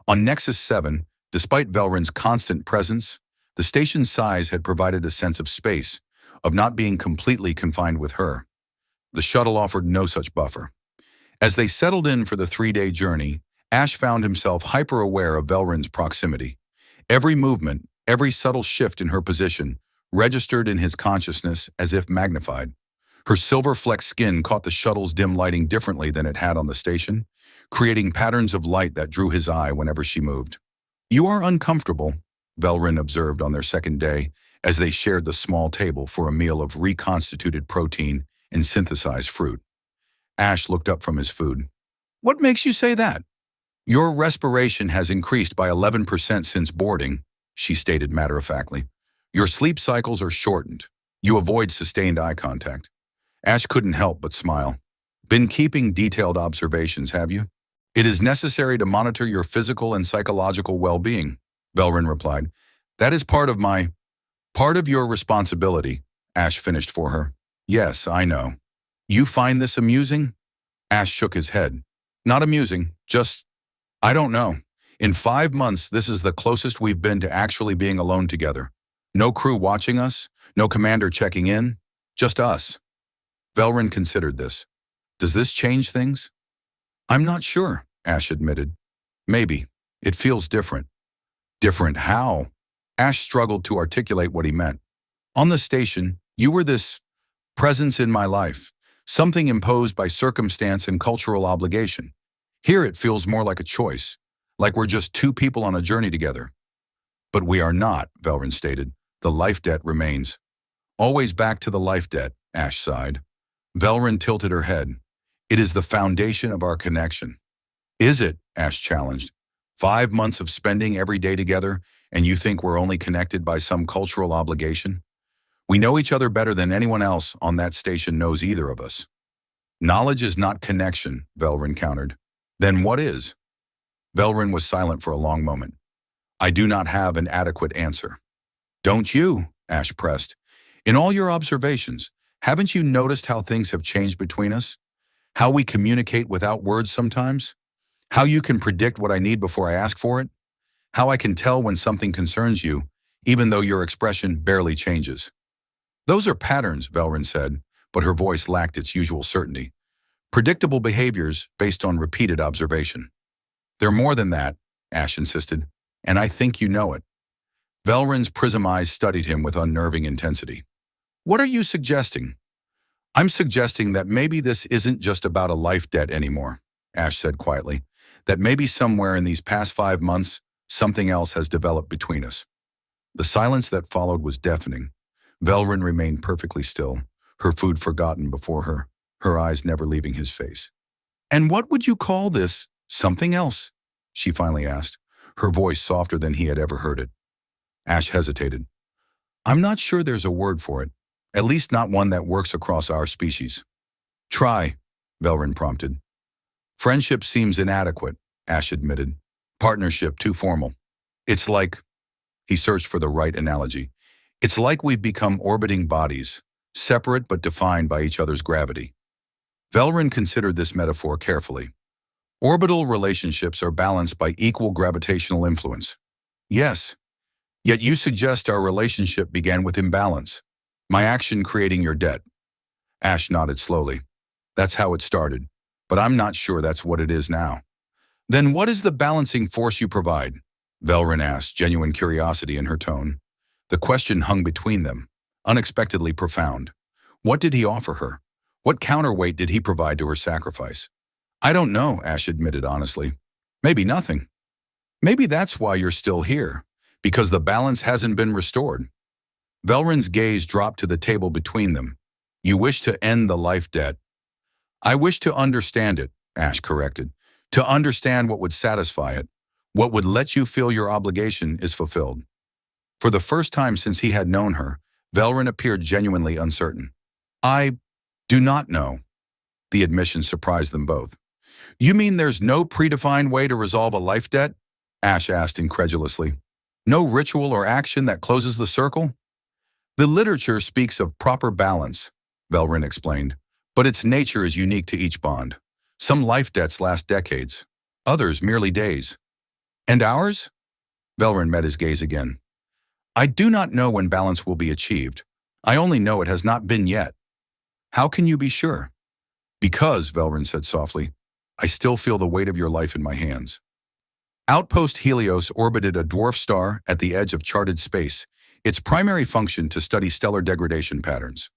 On Nexus 7, despite Velrin's constant presence, the station's size had provided a sense of space, of not being completely confined with her. The shuttle offered no such buffer. As they settled in for the 3-day journey, Ash found himself hyper-aware of Velrin's proximity. Every movement, every subtle shift in her position, registered in his consciousness as if magnified. Her silver-flecked skin caught the shuttle's dim lighting differently than it had on the station, creating patterns of light that drew his eye whenever she moved. You are uncomfortable, Velrin observed on their 2nd day, as they shared the small table for a meal of reconstituted protein and synthesized fruit. Ash looked up from his food. What makes you say that? Your respiration has increased by 11% since boarding, she stated matter-of-factly. Your sleep cycles are shortened. You avoid sustained eye contact. Ash couldn't help but smile. Been keeping detailed observations, have you? It is necessary to monitor your physical and psychological well-being, Velrin replied. That is part of your responsibility, Ash finished for her. Yes, I know. You find this amusing? Ash shook his head. Not amusing, just, I don't know. In 5 months, this is the closest we've been to actually being alone together. No crew watching us, no commander checking in, just us. Velrin considered this. Does this change things? I'm not sure, Ash admitted. Maybe. It feels different. Different how? Ash struggled to articulate what he meant. On the station, you were this presence in my life, something imposed by circumstance and cultural obligation. Here it feels more like a choice, like we're just two people on a journey together. But we are not, Velrin stated. The life debt remains. Always back to the life debt, Ash sighed. Velrin tilted her head. It is the foundation of our connection. Is it? Ash challenged. 5 months of spending every day together, and you think we're only connected by some cultural obligation? We know each other better than anyone else on that station knows either of us. Knowledge is not connection, Velrin countered. Then what is? Velrin was silent for a long moment. I do not have an adequate answer. Don't you? Ash pressed. In all your observations, haven't you noticed how things have changed between us? How we communicate without words sometimes? How you can predict what I need before I ask for it? How I can tell when something concerns you, even though your expression barely changes. Those are patterns, Velrin said, but her voice lacked its usual certainty. Predictable behaviors based on repeated observation. They're more than that, Ash insisted, and I think you know it. Velrin's prism eyes studied him with unnerving intensity. What are you suggesting? I'm suggesting that maybe this isn't just about a life debt anymore, Ash said quietly, that maybe somewhere in these past 5 months, something else has developed between us. The silence that followed was deafening. Velrin remained perfectly still, her food forgotten before her, her eyes never leaving his face. And what would you call this something else? She finally asked, her voice softer than he had ever heard it. Ash hesitated. I'm not sure there's a word for it, at least not one that works across our species. Try, Velrin prompted. Friendship seems inadequate, Ash admitted. Partnership too formal. It's like, he searched for the right analogy. It's like we've become orbiting bodies, separate but defined by each other's gravity. Velrin considered this metaphor carefully. Orbital relationships are balanced by equal gravitational influence. Yes, yet you suggest our relationship began with imbalance, my action creating your debt. Ash nodded slowly. That's how it started, but I'm not sure that's what it is now. Then what is the balancing force you provide? Velrin asked, genuine curiosity in her tone. The question hung between them, unexpectedly profound. What did he offer her? What counterweight did he provide to her sacrifice? I don't know, Ash admitted honestly. Maybe nothing. Maybe that's why you're still here, because the balance hasn't been restored. Velrin's gaze dropped to the table between them. You wish to end the life debt. I wish to understand it, Ash corrected. To understand what would satisfy it, what would let you feel your obligation is fulfilled. For the first time since he had known her, Velrin appeared genuinely uncertain. I do not know. The admission surprised them both. You mean there's no predefined way to resolve a life debt? Ash asked incredulously. No ritual or action that closes the circle? The literature speaks of proper balance, Velrin explained, but its nature is unique to each bond. Some life debts last decades, others merely days. And ours? Velrin met his gaze again. I do not know when balance will be achieved. I only know it has not been yet. How can you be sure? Because, Velrin said softly, I still feel the weight of your life in my hands. Outpost Helios orbited a dwarf star at the edge of charted space, its primary function to study stellar degradation patterns.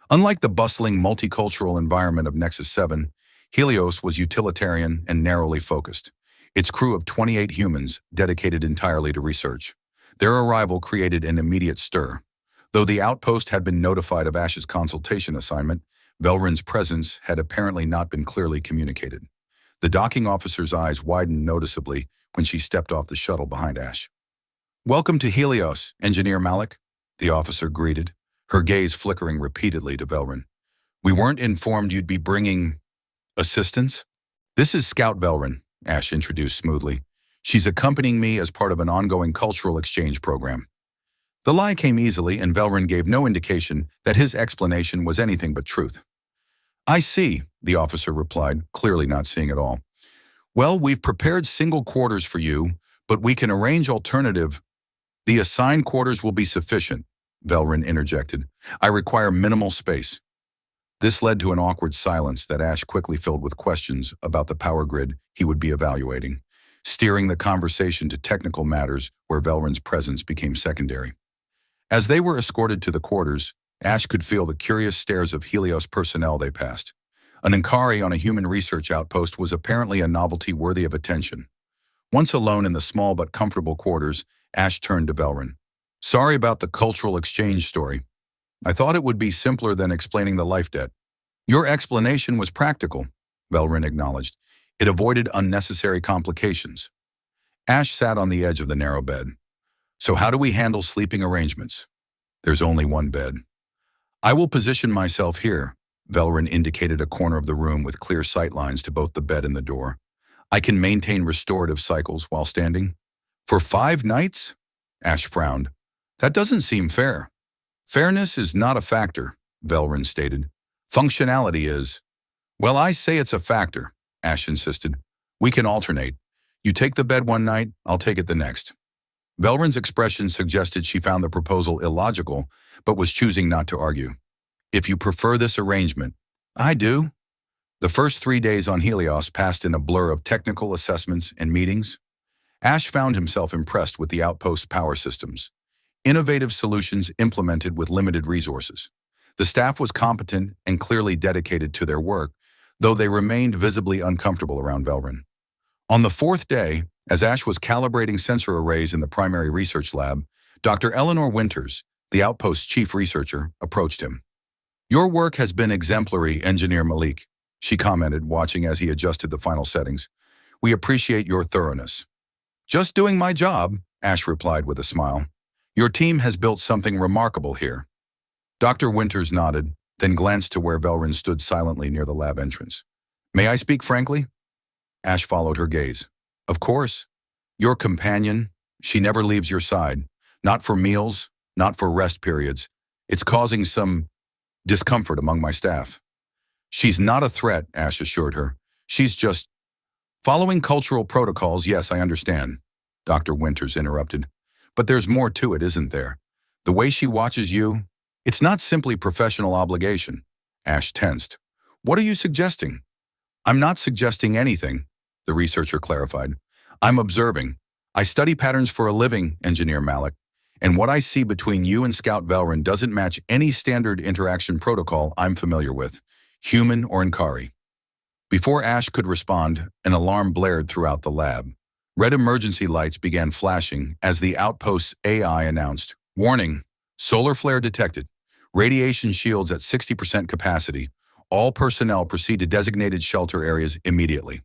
Unlike the bustling multicultural environment of Nexus 7, Helios was utilitarian and narrowly focused. Its crew of 28 humans dedicated entirely to research. Their arrival created an immediate stir. Though the outpost had been notified of Ash's consultation assignment, Velrin's presence had apparently not been clearly communicated. The docking officer's eyes widened noticeably when she stepped off the shuttle behind Ash. "Welcome to Helios, Engineer Malik," the officer greeted, her gaze flickering repeatedly to Velrin. "We weren't informed you'd be bringing assistance?" "This is Scout Velrin," Ash introduced smoothly. "She's accompanying me as part of an ongoing cultural exchange program." The lie came easily, and Velrin gave no indication that his explanation was anything but truth. "I see," the officer replied, clearly not seeing it all. "Well, we've prepared single quarters for you, but we can arrange alternative." "The assigned quarters will be sufficient," Velrin interjected. "I require minimal space." This led to an awkward silence that Ash quickly filled with questions about the power grid he would be evaluating, steering the conversation to technical matters where Velrin's presence became secondary. As they were escorted to the quarters, Ash could feel the curious stares of Helios personnel they passed. An Ankari on a human research outpost was apparently a novelty worthy of attention. Once alone in the small but comfortable quarters, Ash turned to Velrin. "Sorry about the cultural exchange story. I thought it would be simpler than explaining the life debt." "Your explanation was practical," Velrin acknowledged. "It avoided unnecessary complications." Ash sat on the edge of the narrow bed. "So how do we handle sleeping arrangements?" "There's only one bed." "I will position myself here." Velrin indicated a corner of the room with clear sight lines to both the bed and the door. "I can maintain restorative cycles while standing." "For 5 nights?" Ash frowned. "That doesn't seem fair." "Fairness is not a factor," Velrin stated. "Functionality is." "Well, I say it's a factor," Ash insisted. "We can alternate. You take the bed one night, I'll take it the next." Velrin's expression suggested she found the proposal illogical, but was choosing not to argue. "If you prefer this arrangement." "I do." The first 3 days on Helios passed in a blur of technical assessments and meetings. Ash found himself impressed with the outpost's power systems. Innovative solutions implemented with limited resources. The staff was competent and clearly dedicated to their work, though they remained visibly uncomfortable around Velrin. On the 4th day, as Ash was calibrating sensor arrays in the primary research lab, Dr. Eleanor Winters, the outpost's chief researcher, approached him. "Your work has been exemplary, Engineer Malik," she commented, watching as he adjusted the final settings. "We appreciate your thoroughness." "Just doing my job," Ash replied with a smile. "Your team has built something remarkable here." Dr. Winters nodded, then glanced to where Velrin stood silently near the lab entrance. "May I speak frankly?" Ash followed her gaze. "Of course. Your companion, she never leaves your side. Not for meals, not for rest periods. It's causing some discomfort among my staff." "She's not a threat," Ash assured her. "She's just following cultural protocols. Yes, I understand," Dr. Winters interrupted. "But there's more to it, isn't there? The way she watches you, it's not simply professional obligation." Ash tensed. "What are you suggesting?" "I'm not suggesting anything," the researcher clarified. "I'm observing. I study patterns for a living, Engineer Malik, and what I see between you and Scout Velrin doesn't match any standard interaction protocol I'm familiar with, human or Ankari." Before Ash could respond, an alarm blared throughout the lab. Red emergency lights began flashing as the outpost's AI announced, "Warning, solar flare detected. Radiation shields at 60% capacity. All personnel proceed to designated shelter areas immediately."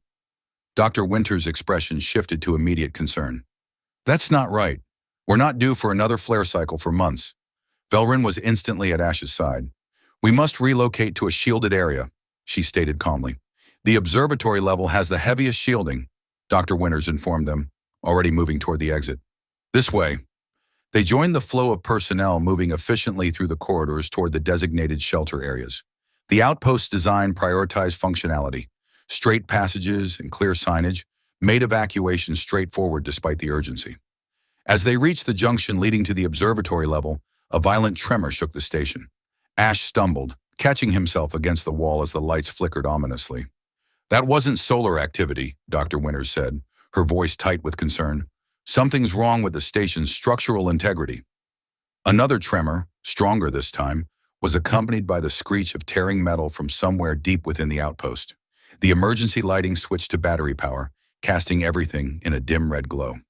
Dr. Winters' expression shifted to immediate concern. "That's not right. We're not due for another flare cycle for months." Velrin was instantly at Ash's side. "We must relocate to a shielded area," she stated calmly. "The observatory level has the heaviest shielding," Dr. Winters informed them, already moving toward the exit. "This way." They joined the flow of personnel moving efficiently through the corridors toward the designated shelter areas. The outpost's design prioritized functionality. Straight passages and clear signage made evacuation straightforward despite the urgency. As they reached the junction leading to the observatory level, a violent tremor shook the station. Ash stumbled, catching himself against the wall as the lights flickered ominously. "That wasn't solar activity," Dr. Winters said, her voice tight with concern. "Something's wrong with the station's structural integrity." Another tremor, stronger this time, was accompanied by the screech of tearing metal from somewhere deep within the outpost. The emergency lighting switched to battery power, casting everything in a dim red glow.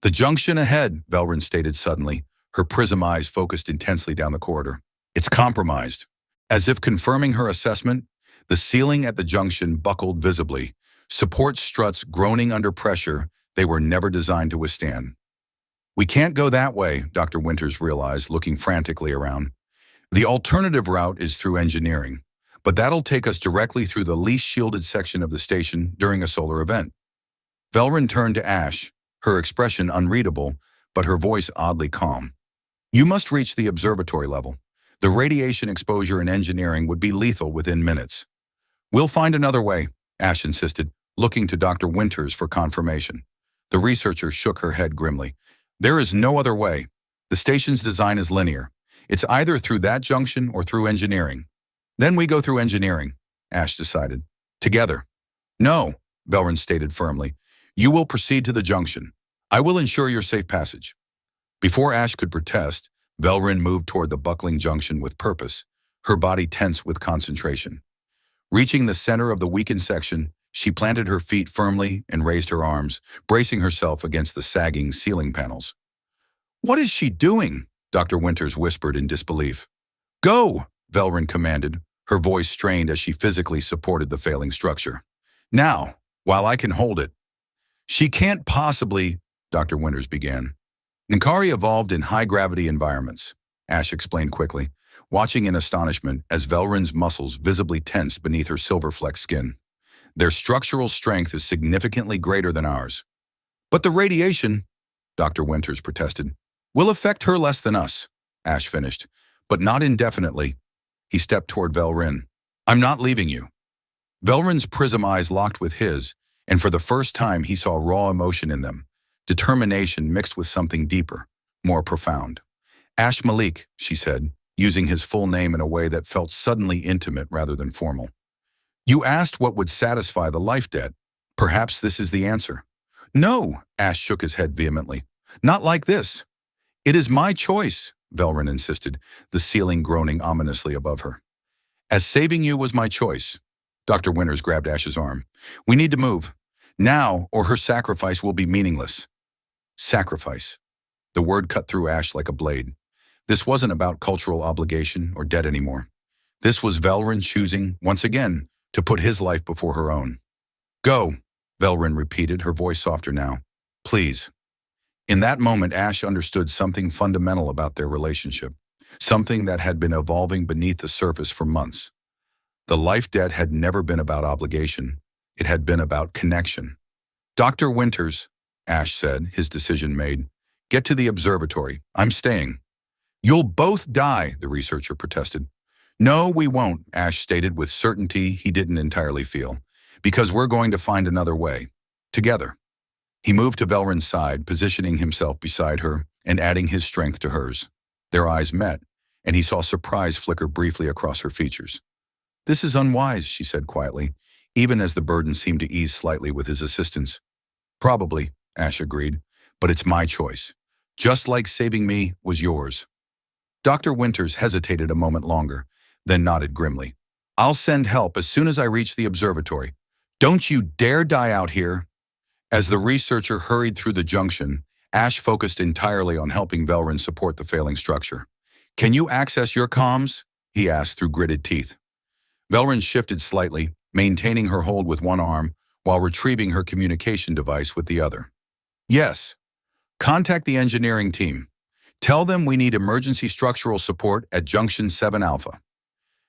"The junction ahead," Velrin stated suddenly, her prism eyes focused intensely down the corridor. "It's compromised." As if confirming her assessment, the ceiling at the junction buckled visibly, support struts groaning under pressure they were never designed to withstand. "We can't go that way," Dr. Winters realized, looking frantically around. "The alternative route is through engineering, but that'll take us directly through the least shielded section of the station during a solar event." Velrin turned to Ash, her expression unreadable, but her voice oddly calm. "You must reach the observatory level. The radiation exposure in engineering would be lethal within minutes." "We'll find another way," Ash insisted, looking to Dr. Winters for confirmation. The researcher shook her head grimly. "There is no other way. The station's design is linear. It's either through that junction or through engineering." "Then we go through engineering," Ash decided. "Together." "No," Velrin stated firmly. "You will proceed to the junction. I will ensure your safe passage." Before Ash could protest, Velrin moved toward the buckling junction with purpose, her body tense with concentration. Reaching the center of the weakened section, she planted her feet firmly and raised her arms, bracing herself against the sagging ceiling panels. "What is she doing?" Dr. Winters whispered in disbelief. "Go!" Velrin commanded, her voice strained as she physically supported the failing structure. "Now, while I can hold it." "She can't possibly," Dr. Winters began. "Ninkari evolved in high-gravity environments," Ash explained quickly, watching in astonishment as Velrin's muscles visibly tensed beneath her silver-flecked skin. "Their structural strength is significantly greater than ours." "But the radiation," Dr. Winters protested. "Will affect her less than us," Ash finished, "but not indefinitely." He stepped toward Velrin. "I'm not leaving you." Velrin's prism eyes locked with his, and for the first time he saw raw emotion in them, determination mixed with something deeper, more profound. "Ash Malik," she said, using his full name in a way that felt suddenly intimate rather than formal. "You asked what would satisfy the life debt. Perhaps this is the answer." "No," Ash shook his head vehemently. "Not like this." "It is my choice," Velrin insisted, the ceiling groaning ominously above her. "As saving you was my choice." Dr. Winters grabbed Ash's arm. "We need to move. Now, or her sacrifice will be meaningless." Sacrifice. The word cut through Ash like a blade. This wasn't about cultural obligation or debt anymore. This was Velrin choosing, once again, to put his life before her own. "Go," Velrin repeated, her voice softer now. "Please." In that moment, Ash understood something fundamental about their relationship, something that had been evolving beneath the surface for months. The life debt had never been about obligation. It had been about connection. "Dr. Winters," Ash said, his decision made, "get to the observatory. I'm staying." "You'll both die," the researcher protested. "No, we won't," Ash stated with certainty he didn't entirely feel, "because we're going to find another way. Together." He moved to Velrin's side, positioning himself beside her and adding his strength to hers. Their eyes met, and he saw surprise flicker briefly across her features. "This is unwise," she said quietly, even as the burden seemed to ease slightly with his assistance. "Probably," Ash agreed, "but it's my choice. Just like saving me was yours." Dr. Winters hesitated a moment longer, then nodded grimly. "I'll send help as soon as I reach the observatory. Don't you dare die out here." As the researcher hurried through the junction, Ash focused entirely on helping Velrin support the failing structure. "Can you access your comms?" he asked through gritted teeth. Velrin shifted slightly, maintaining her hold with one arm while retrieving her communication device with the other. "Yes. Contact the engineering team. Tell them we need emergency structural support at Junction 7 Alpha."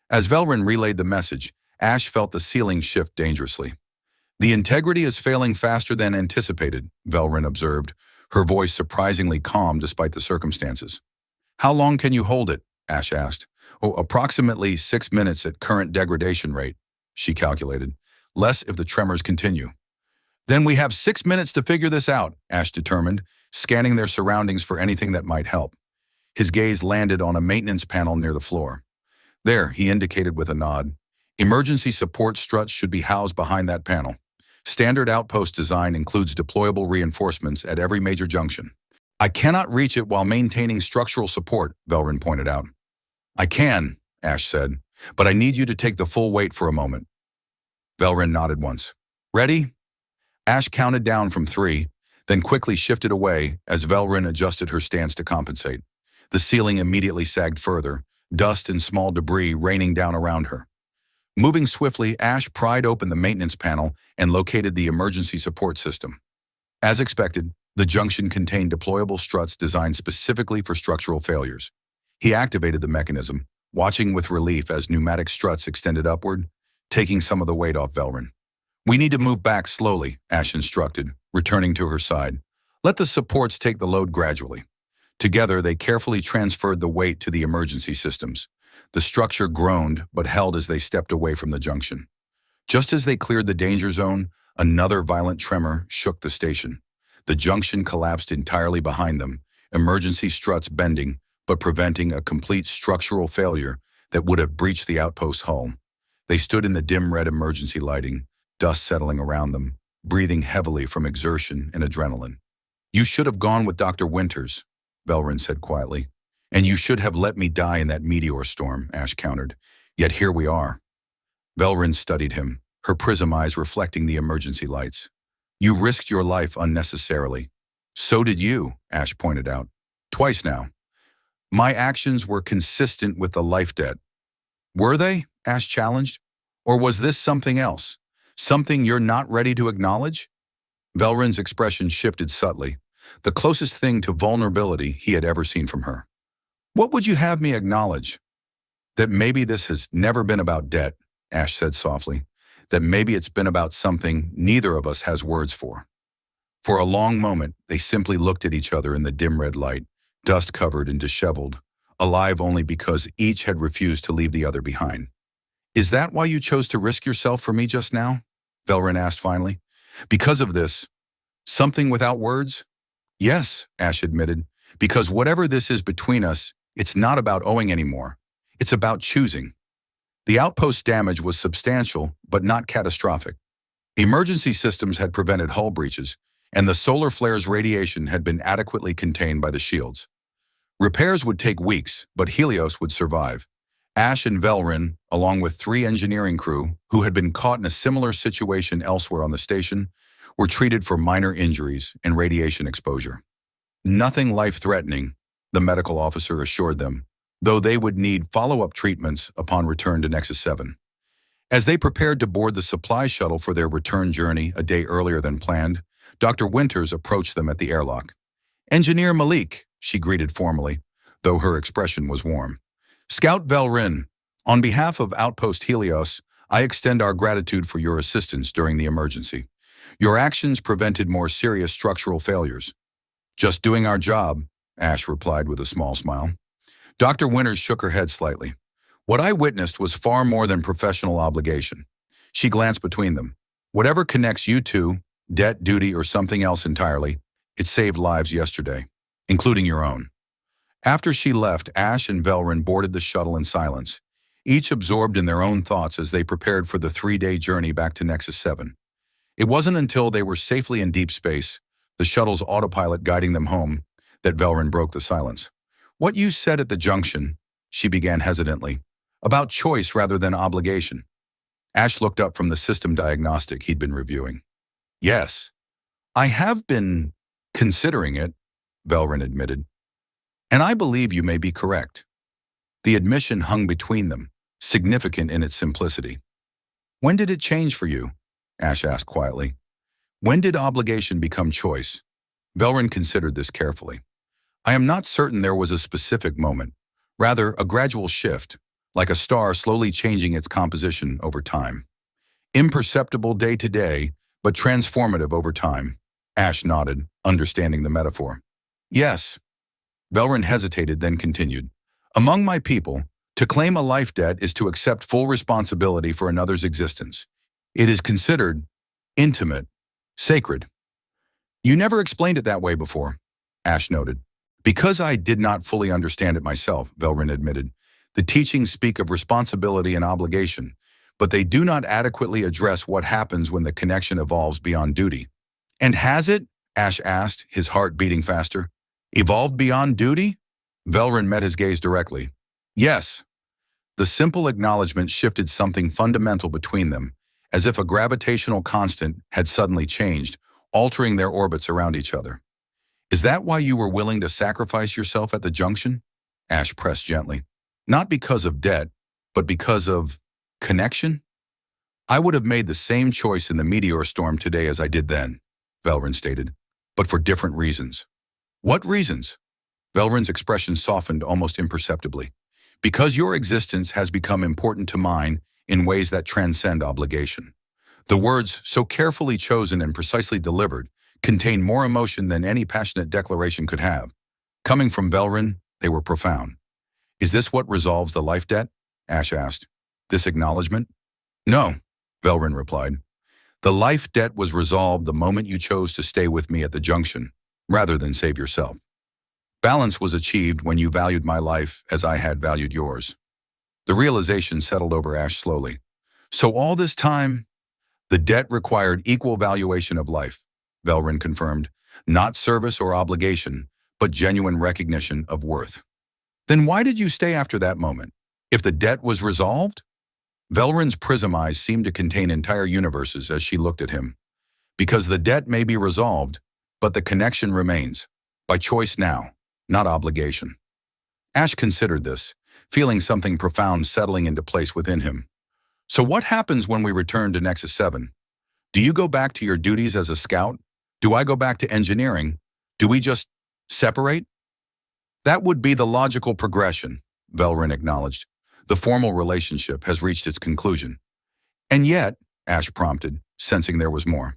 As Velrin relayed the message, Ash felt the ceiling shift dangerously. "The integrity is failing faster than anticipated," Velrin observed, her voice surprisingly calm despite the circumstances. "How long can you hold it?" Ash asked. "Oh, approximately 6 minutes at current degradation rate," she calculated. "Less if the tremors continue." "Then we have 6 minutes to figure this out," Ash determined, scanning their surroundings for anything that might help. His gaze landed on a maintenance panel near the floor. "There," he indicated with a nod. "Emergency support struts should be housed behind that panel. Standard outpost design includes deployable reinforcements at every major junction." "I cannot reach it while maintaining structural support," Velrin pointed out. "I can," Ash said, "but I need you to take the full weight for a moment." Velrin nodded once. "Ready?" Ash counted down from 3, then quickly shifted away as Velrin adjusted her stance to compensate. The ceiling immediately sagged further, dust and small debris raining down around her. Moving swiftly, Ash pried open the maintenance panel and located the emergency support system. As expected, the junction contained deployable struts designed specifically for structural failures. He activated the mechanism, watching with relief as pneumatic struts extended upward, taking some of the weight off Velrin. "We need to move back slowly," Ash instructed, returning to her side. "Let the supports take the load gradually." Together, they carefully transferred the weight to the emergency systems. The structure groaned, but held as they stepped away from the junction. Just as they cleared the danger zone, another violent tremor shook the station. The junction collapsed entirely behind them, emergency struts bending, but preventing a complete structural failure that would have breached the outpost's hull. They stood in the dim red emergency lighting, dust settling around them, breathing heavily from exertion and adrenaline. "You should have gone with Dr. Winters," Velrin said quietly. "And you should have let me die in that meteor storm," Ash countered. "Yet here we are." Velrin studied him, her prism eyes reflecting the emergency lights. "You risked your life unnecessarily." "So did you," Ash pointed out. "Twice now." "My actions were consistent with the life debt." "Were they?" Ash challenged. "Or was this something else? Something you're not ready to acknowledge?" Velrin's expression shifted subtly, the closest thing to vulnerability he had ever seen from her. "What would you have me acknowledge?" "That maybe this has never been about debt," Ash said softly. "That maybe it's been about something neither of us has words for." For a long moment, they simply looked at each other in the dim red light, dust-covered and disheveled, alive only because each had refused to leave the other behind. "Is that why you chose to risk yourself for me just now?" Velrin asked finally. "Because of this something without words?" "Yes," Ash admitted, "because whatever this is between us, it's not about owing anymore. It's about choosing." The outpost damage was substantial, but not catastrophic. Emergency systems had prevented hull breaches, and the solar flare's radiation had been adequately contained by the shields. Repairs would take weeks, but Helios would survive. Ash and Velrin, along with 3 engineering crew who had been caught in a similar situation elsewhere on the station, were treated for minor injuries and radiation exposure. Nothing life-threatening, the medical officer assured them, though they would need follow-up treatments upon return to Nexus 7. As they prepared to board the supply shuttle for their return journey a day earlier than planned, Dr. Winters approached them at the airlock. "Engineer Malik," she greeted formally, though her expression was warm. "Scout Velrin, on behalf of Outpost Helios, I extend our gratitude for your assistance during the emergency. Your actions prevented more serious structural failures." "Just doing our job," Ash replied with a small smile. Dr. Winters shook her head slightly. "What I witnessed was far more than professional obligation." She glanced between them. "Whatever connects you two, debt, duty, or something else entirely, it saved lives yesterday, including your own." After she left, Ash and Velrin boarded the shuttle in silence, each absorbed in their own thoughts as they prepared for the 3-day journey back to Nexus 7. It wasn't until they were safely in deep space, the shuttle's autopilot guiding them home, that Velrin broke the silence. "What you said at the junction," she began hesitantly, "about choice rather than obligation." Ash looked up from the system diagnostic he'd been reviewing. "Yes, I have been considering it," Velrin admitted. "And I believe you may be correct." The admission hung between them, significant in its simplicity. "When did it change for you?" Ash asked quietly. "When did obligation become choice?" Velrin considered this carefully. "I am not certain there was a specific moment, rather a gradual shift, like a star slowly changing its composition over time. Imperceptible day to day, but transformative over time." Ash nodded, understanding the metaphor. "Yes." Velrin hesitated, then continued. "Among my people, to claim a life debt is to accept full responsibility for another's existence. It is considered intimate, sacred." "You never explained it that way before," Ash noted. "Because I did not fully understand it myself," Velrin admitted. "The teachings speak of responsibility and obligation, but they do not adequately address what happens when the connection evolves beyond duty." "And has it?" Ash asked, his heart beating faster. "Evolved beyond duty?" Velrin met his gaze directly. "Yes." The simple acknowledgement shifted something fundamental between them, as if a gravitational constant had suddenly changed, altering their orbits around each other. "Is that why you were willing to sacrifice yourself at the junction?" Ash pressed gently. Not because of debt, but because of connection? I would have made the same choice in the meteor storm today as I did then, Velrin stated, but for different reasons. What reasons? Velrin's expression softened almost imperceptibly. Because your existence has become important to mine in ways that transcend obligation. The words, so carefully chosen and precisely delivered, contain more emotion than any passionate declaration could have. Coming from Velrin, they were profound. Is this what resolves the life debt? Ash asked. This acknowledgement? No, Velrin replied. The life debt was resolved the moment you chose to stay with me at the junction, rather than save yourself. Balance was achieved when you valued my life as I had valued yours. The realization settled over Ash slowly. So all this time, the debt required equal valuation of life, Velrin confirmed, not service or obligation, but genuine recognition of worth. Then why did you stay after that moment? If the debt was resolved? Velrin's prism eyes seemed to contain entire universes as she looked at him. Because the debt may be resolved, but the connection remains, by choice now, not obligation. Ash considered this, feeling something profound settling into place within him. So what happens when we return to Nexus 7? Do you go back to your duties as a scout? Do I go back to engineering? Do we just separate? That would be the logical progression, Velrin acknowledged. The formal relationship has reached its conclusion. And yet, Ash prompted, sensing there was more.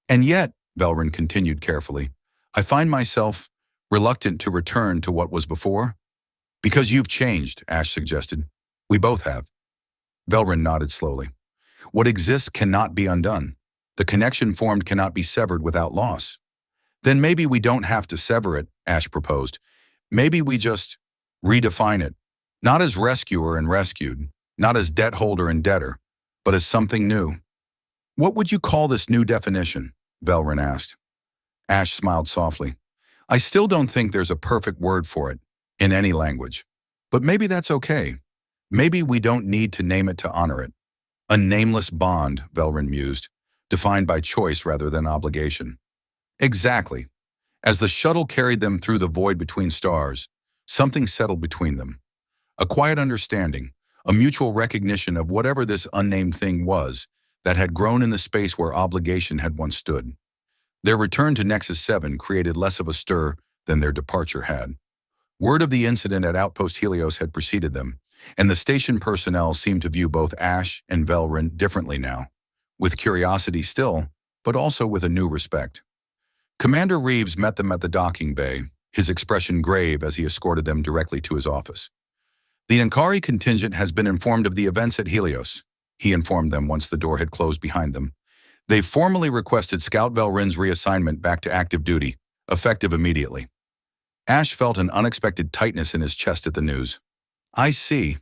And yet, Velrin continued carefully, I find myself reluctant to return to what was before. Because you've changed, Ash suggested. We both have. Velrin nodded slowly. What exists cannot be undone. The connection formed cannot be severed without loss. Then maybe we don't have to sever it, Ash proposed. Maybe we just redefine it. Not as rescuer and rescued, not as debt holder and debtor, but as something new. What would you call this new definition? Velrin asked. Ash smiled softly. I still don't think there's a perfect word for it, in any language. But maybe that's okay. Maybe we don't need to name it to honor it. A nameless bond, Velrin mused, defined by choice rather than obligation. Exactly. As the shuttle carried them through the void between stars, something settled between them. A quiet understanding, a mutual recognition of whatever this unnamed thing was that had grown in the space where obligation had once stood. Their return to Nexus 7 created less of a stir than their departure had. Word of the incident at Outpost Helios had preceded them, and the station personnel seemed to view both Ash and Velrin differently now, with curiosity still, but also with a new respect. Commander Reeves met them at the docking bay, his expression grave as he escorted them directly to his office. The Ankari contingent has been informed of the events at Helios, he informed them once the door had closed behind them. They formally requested Scout Velrin's reassignment back to active duty, effective immediately. Ash felt an unexpected tightness in his chest at the news. I see.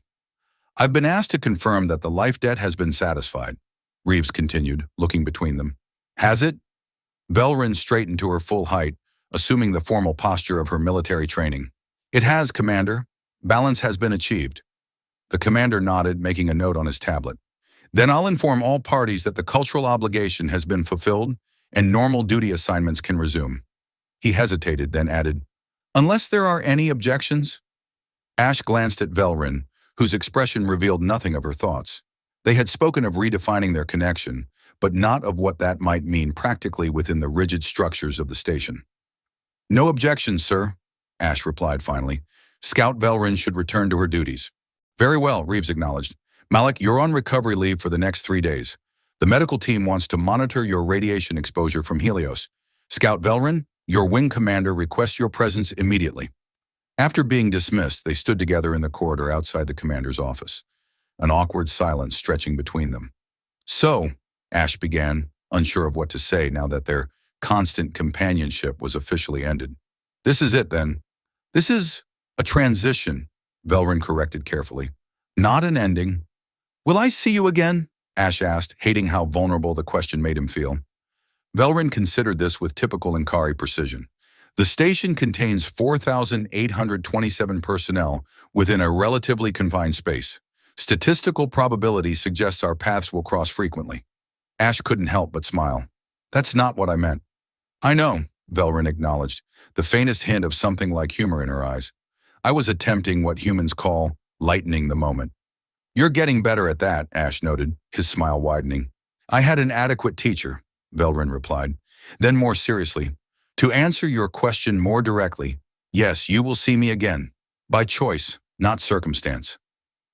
I've been asked to confirm that the life debt has been satisfied, Reeves continued, looking between them. Has it? Velrin straightened to her full height, assuming the formal posture of her military training. It has, Commander. Balance has been achieved. The commander nodded, making a note on his tablet. Then I'll inform all parties that the cultural obligation has been fulfilled and normal duty assignments can resume. He hesitated, then added, Unless there are any objections? Ash glanced at Velrin, whose expression revealed nothing of her thoughts. They had spoken of redefining their connection, but not of what that might mean practically within the rigid structures of the station. No objections, sir, Ash replied finally. Scout Velrin should return to her duties. Very well, Reeves acknowledged. Malik, you're on recovery leave for the next 3 days. The medical team wants to monitor your radiation exposure from Helios. Scout Velrin, your wing commander requests your presence immediately. After being dismissed, they stood together in the corridor outside the commander's office, an awkward silence stretching between them. So, Ash began, unsure of what to say now that their constant companionship was officially ended. This is it, then. This is a transition, Velrin corrected carefully. Not an ending. Will I see you again? Ash asked, hating how vulnerable the question made him feel. Velrin considered this with typical Ankari precision. The station contains 4,827 personnel within a relatively confined space. Statistical probability suggests our paths will cross frequently. Ash couldn't help but smile. That's not what I meant. I know, Velrin acknowledged, the faintest hint of something like humor in her eyes. I was attempting what humans call lightening the moment. You're getting better at that, Ash noted, his smile widening. I had an adequate teacher, Velrin replied. Then more seriously, to answer your question more directly, yes, you will see me again. By choice, not circumstance.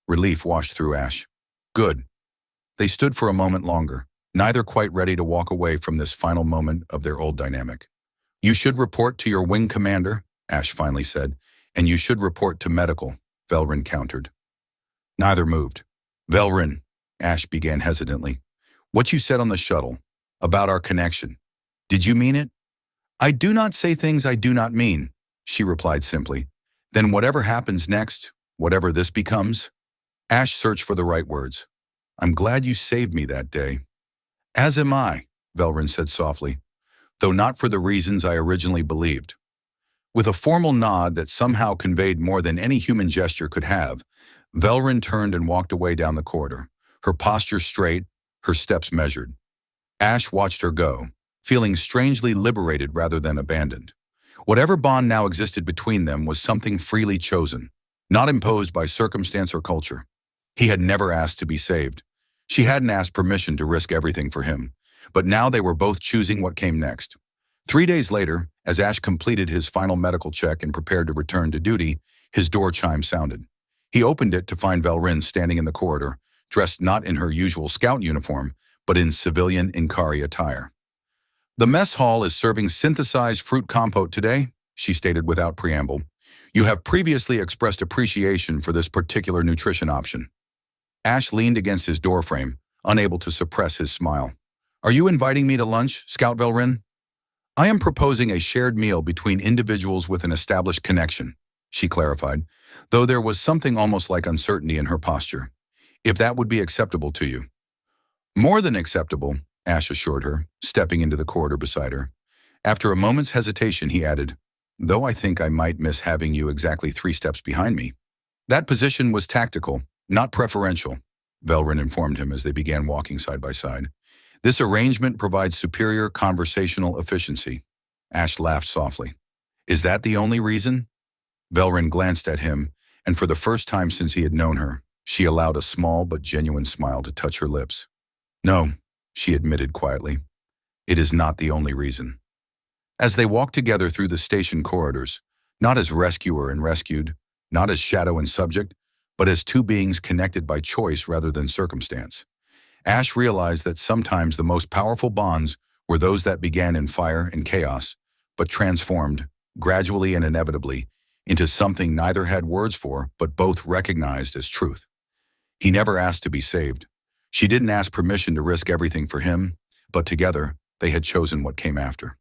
Relief washed through Ash. Good. They stood for a moment longer, neither quite ready to walk away from this final moment of their old dynamic. You should report to your wing commander, Ash finally said, and you should report to medical, Velrin countered. Neither moved. Velrin, Ash began hesitantly. What you said on the shuttle, about our connection, did you mean it? I do not say things I do not mean, she replied simply. Then whatever happens next, whatever this becomes, Ash searched for the right words. I'm glad you saved me that day. As am I, Velrin said softly, though not for the reasons I originally believed. With a formal nod that somehow conveyed more than any human gesture could have, Velrin turned and walked away down the corridor, her posture straight, her steps measured. Ash watched her go, feeling strangely liberated rather than abandoned. Whatever bond now existed between them was something freely chosen, not imposed by circumstance or culture. He had never asked to be saved. She hadn't asked permission to risk everything for him, but now they were both choosing what came next. 3 days later, as Ash completed his final medical check and prepared to return to duty, his door chime sounded. He opened it to find Velrin standing in the corridor, dressed not in her usual scout uniform, but in civilian Inkari attire. The mess hall is serving synthesized fruit compote today, she stated without preamble. You have previously expressed appreciation for this particular nutrition option. Ash leaned against his doorframe, unable to suppress his smile. Are you inviting me to lunch, Scout Velrin? I am proposing a shared meal between individuals with an established connection, she clarified, though there was something almost like uncertainty in her posture. If that would be acceptable to you. More than acceptable, Ash assured her, stepping into the corridor beside her. After a moment's hesitation, he added, though I think I might miss having you exactly 3 steps behind me. That position was tactical, not preferential, Velrin informed him as they began walking side by side. This arrangement provides superior conversational efficiency. Ash laughed softly. Is that the only reason? Velrin glanced at him, and for the first time since he had known her, she allowed a small but genuine smile to touch her lips. No, she admitted quietly. It is not the only reason. As they walked together through the station corridors, not as rescuer and rescued, not as shadow and subject, but as 2 beings connected by choice rather than circumstance, Ash realized that sometimes the most powerful bonds were those that began in fire and chaos, but transformed, gradually and inevitably, into something neither had words for but both recognized as truth. He never asked to be saved. She didn't ask permission to risk everything for him, but together, they had chosen what came after.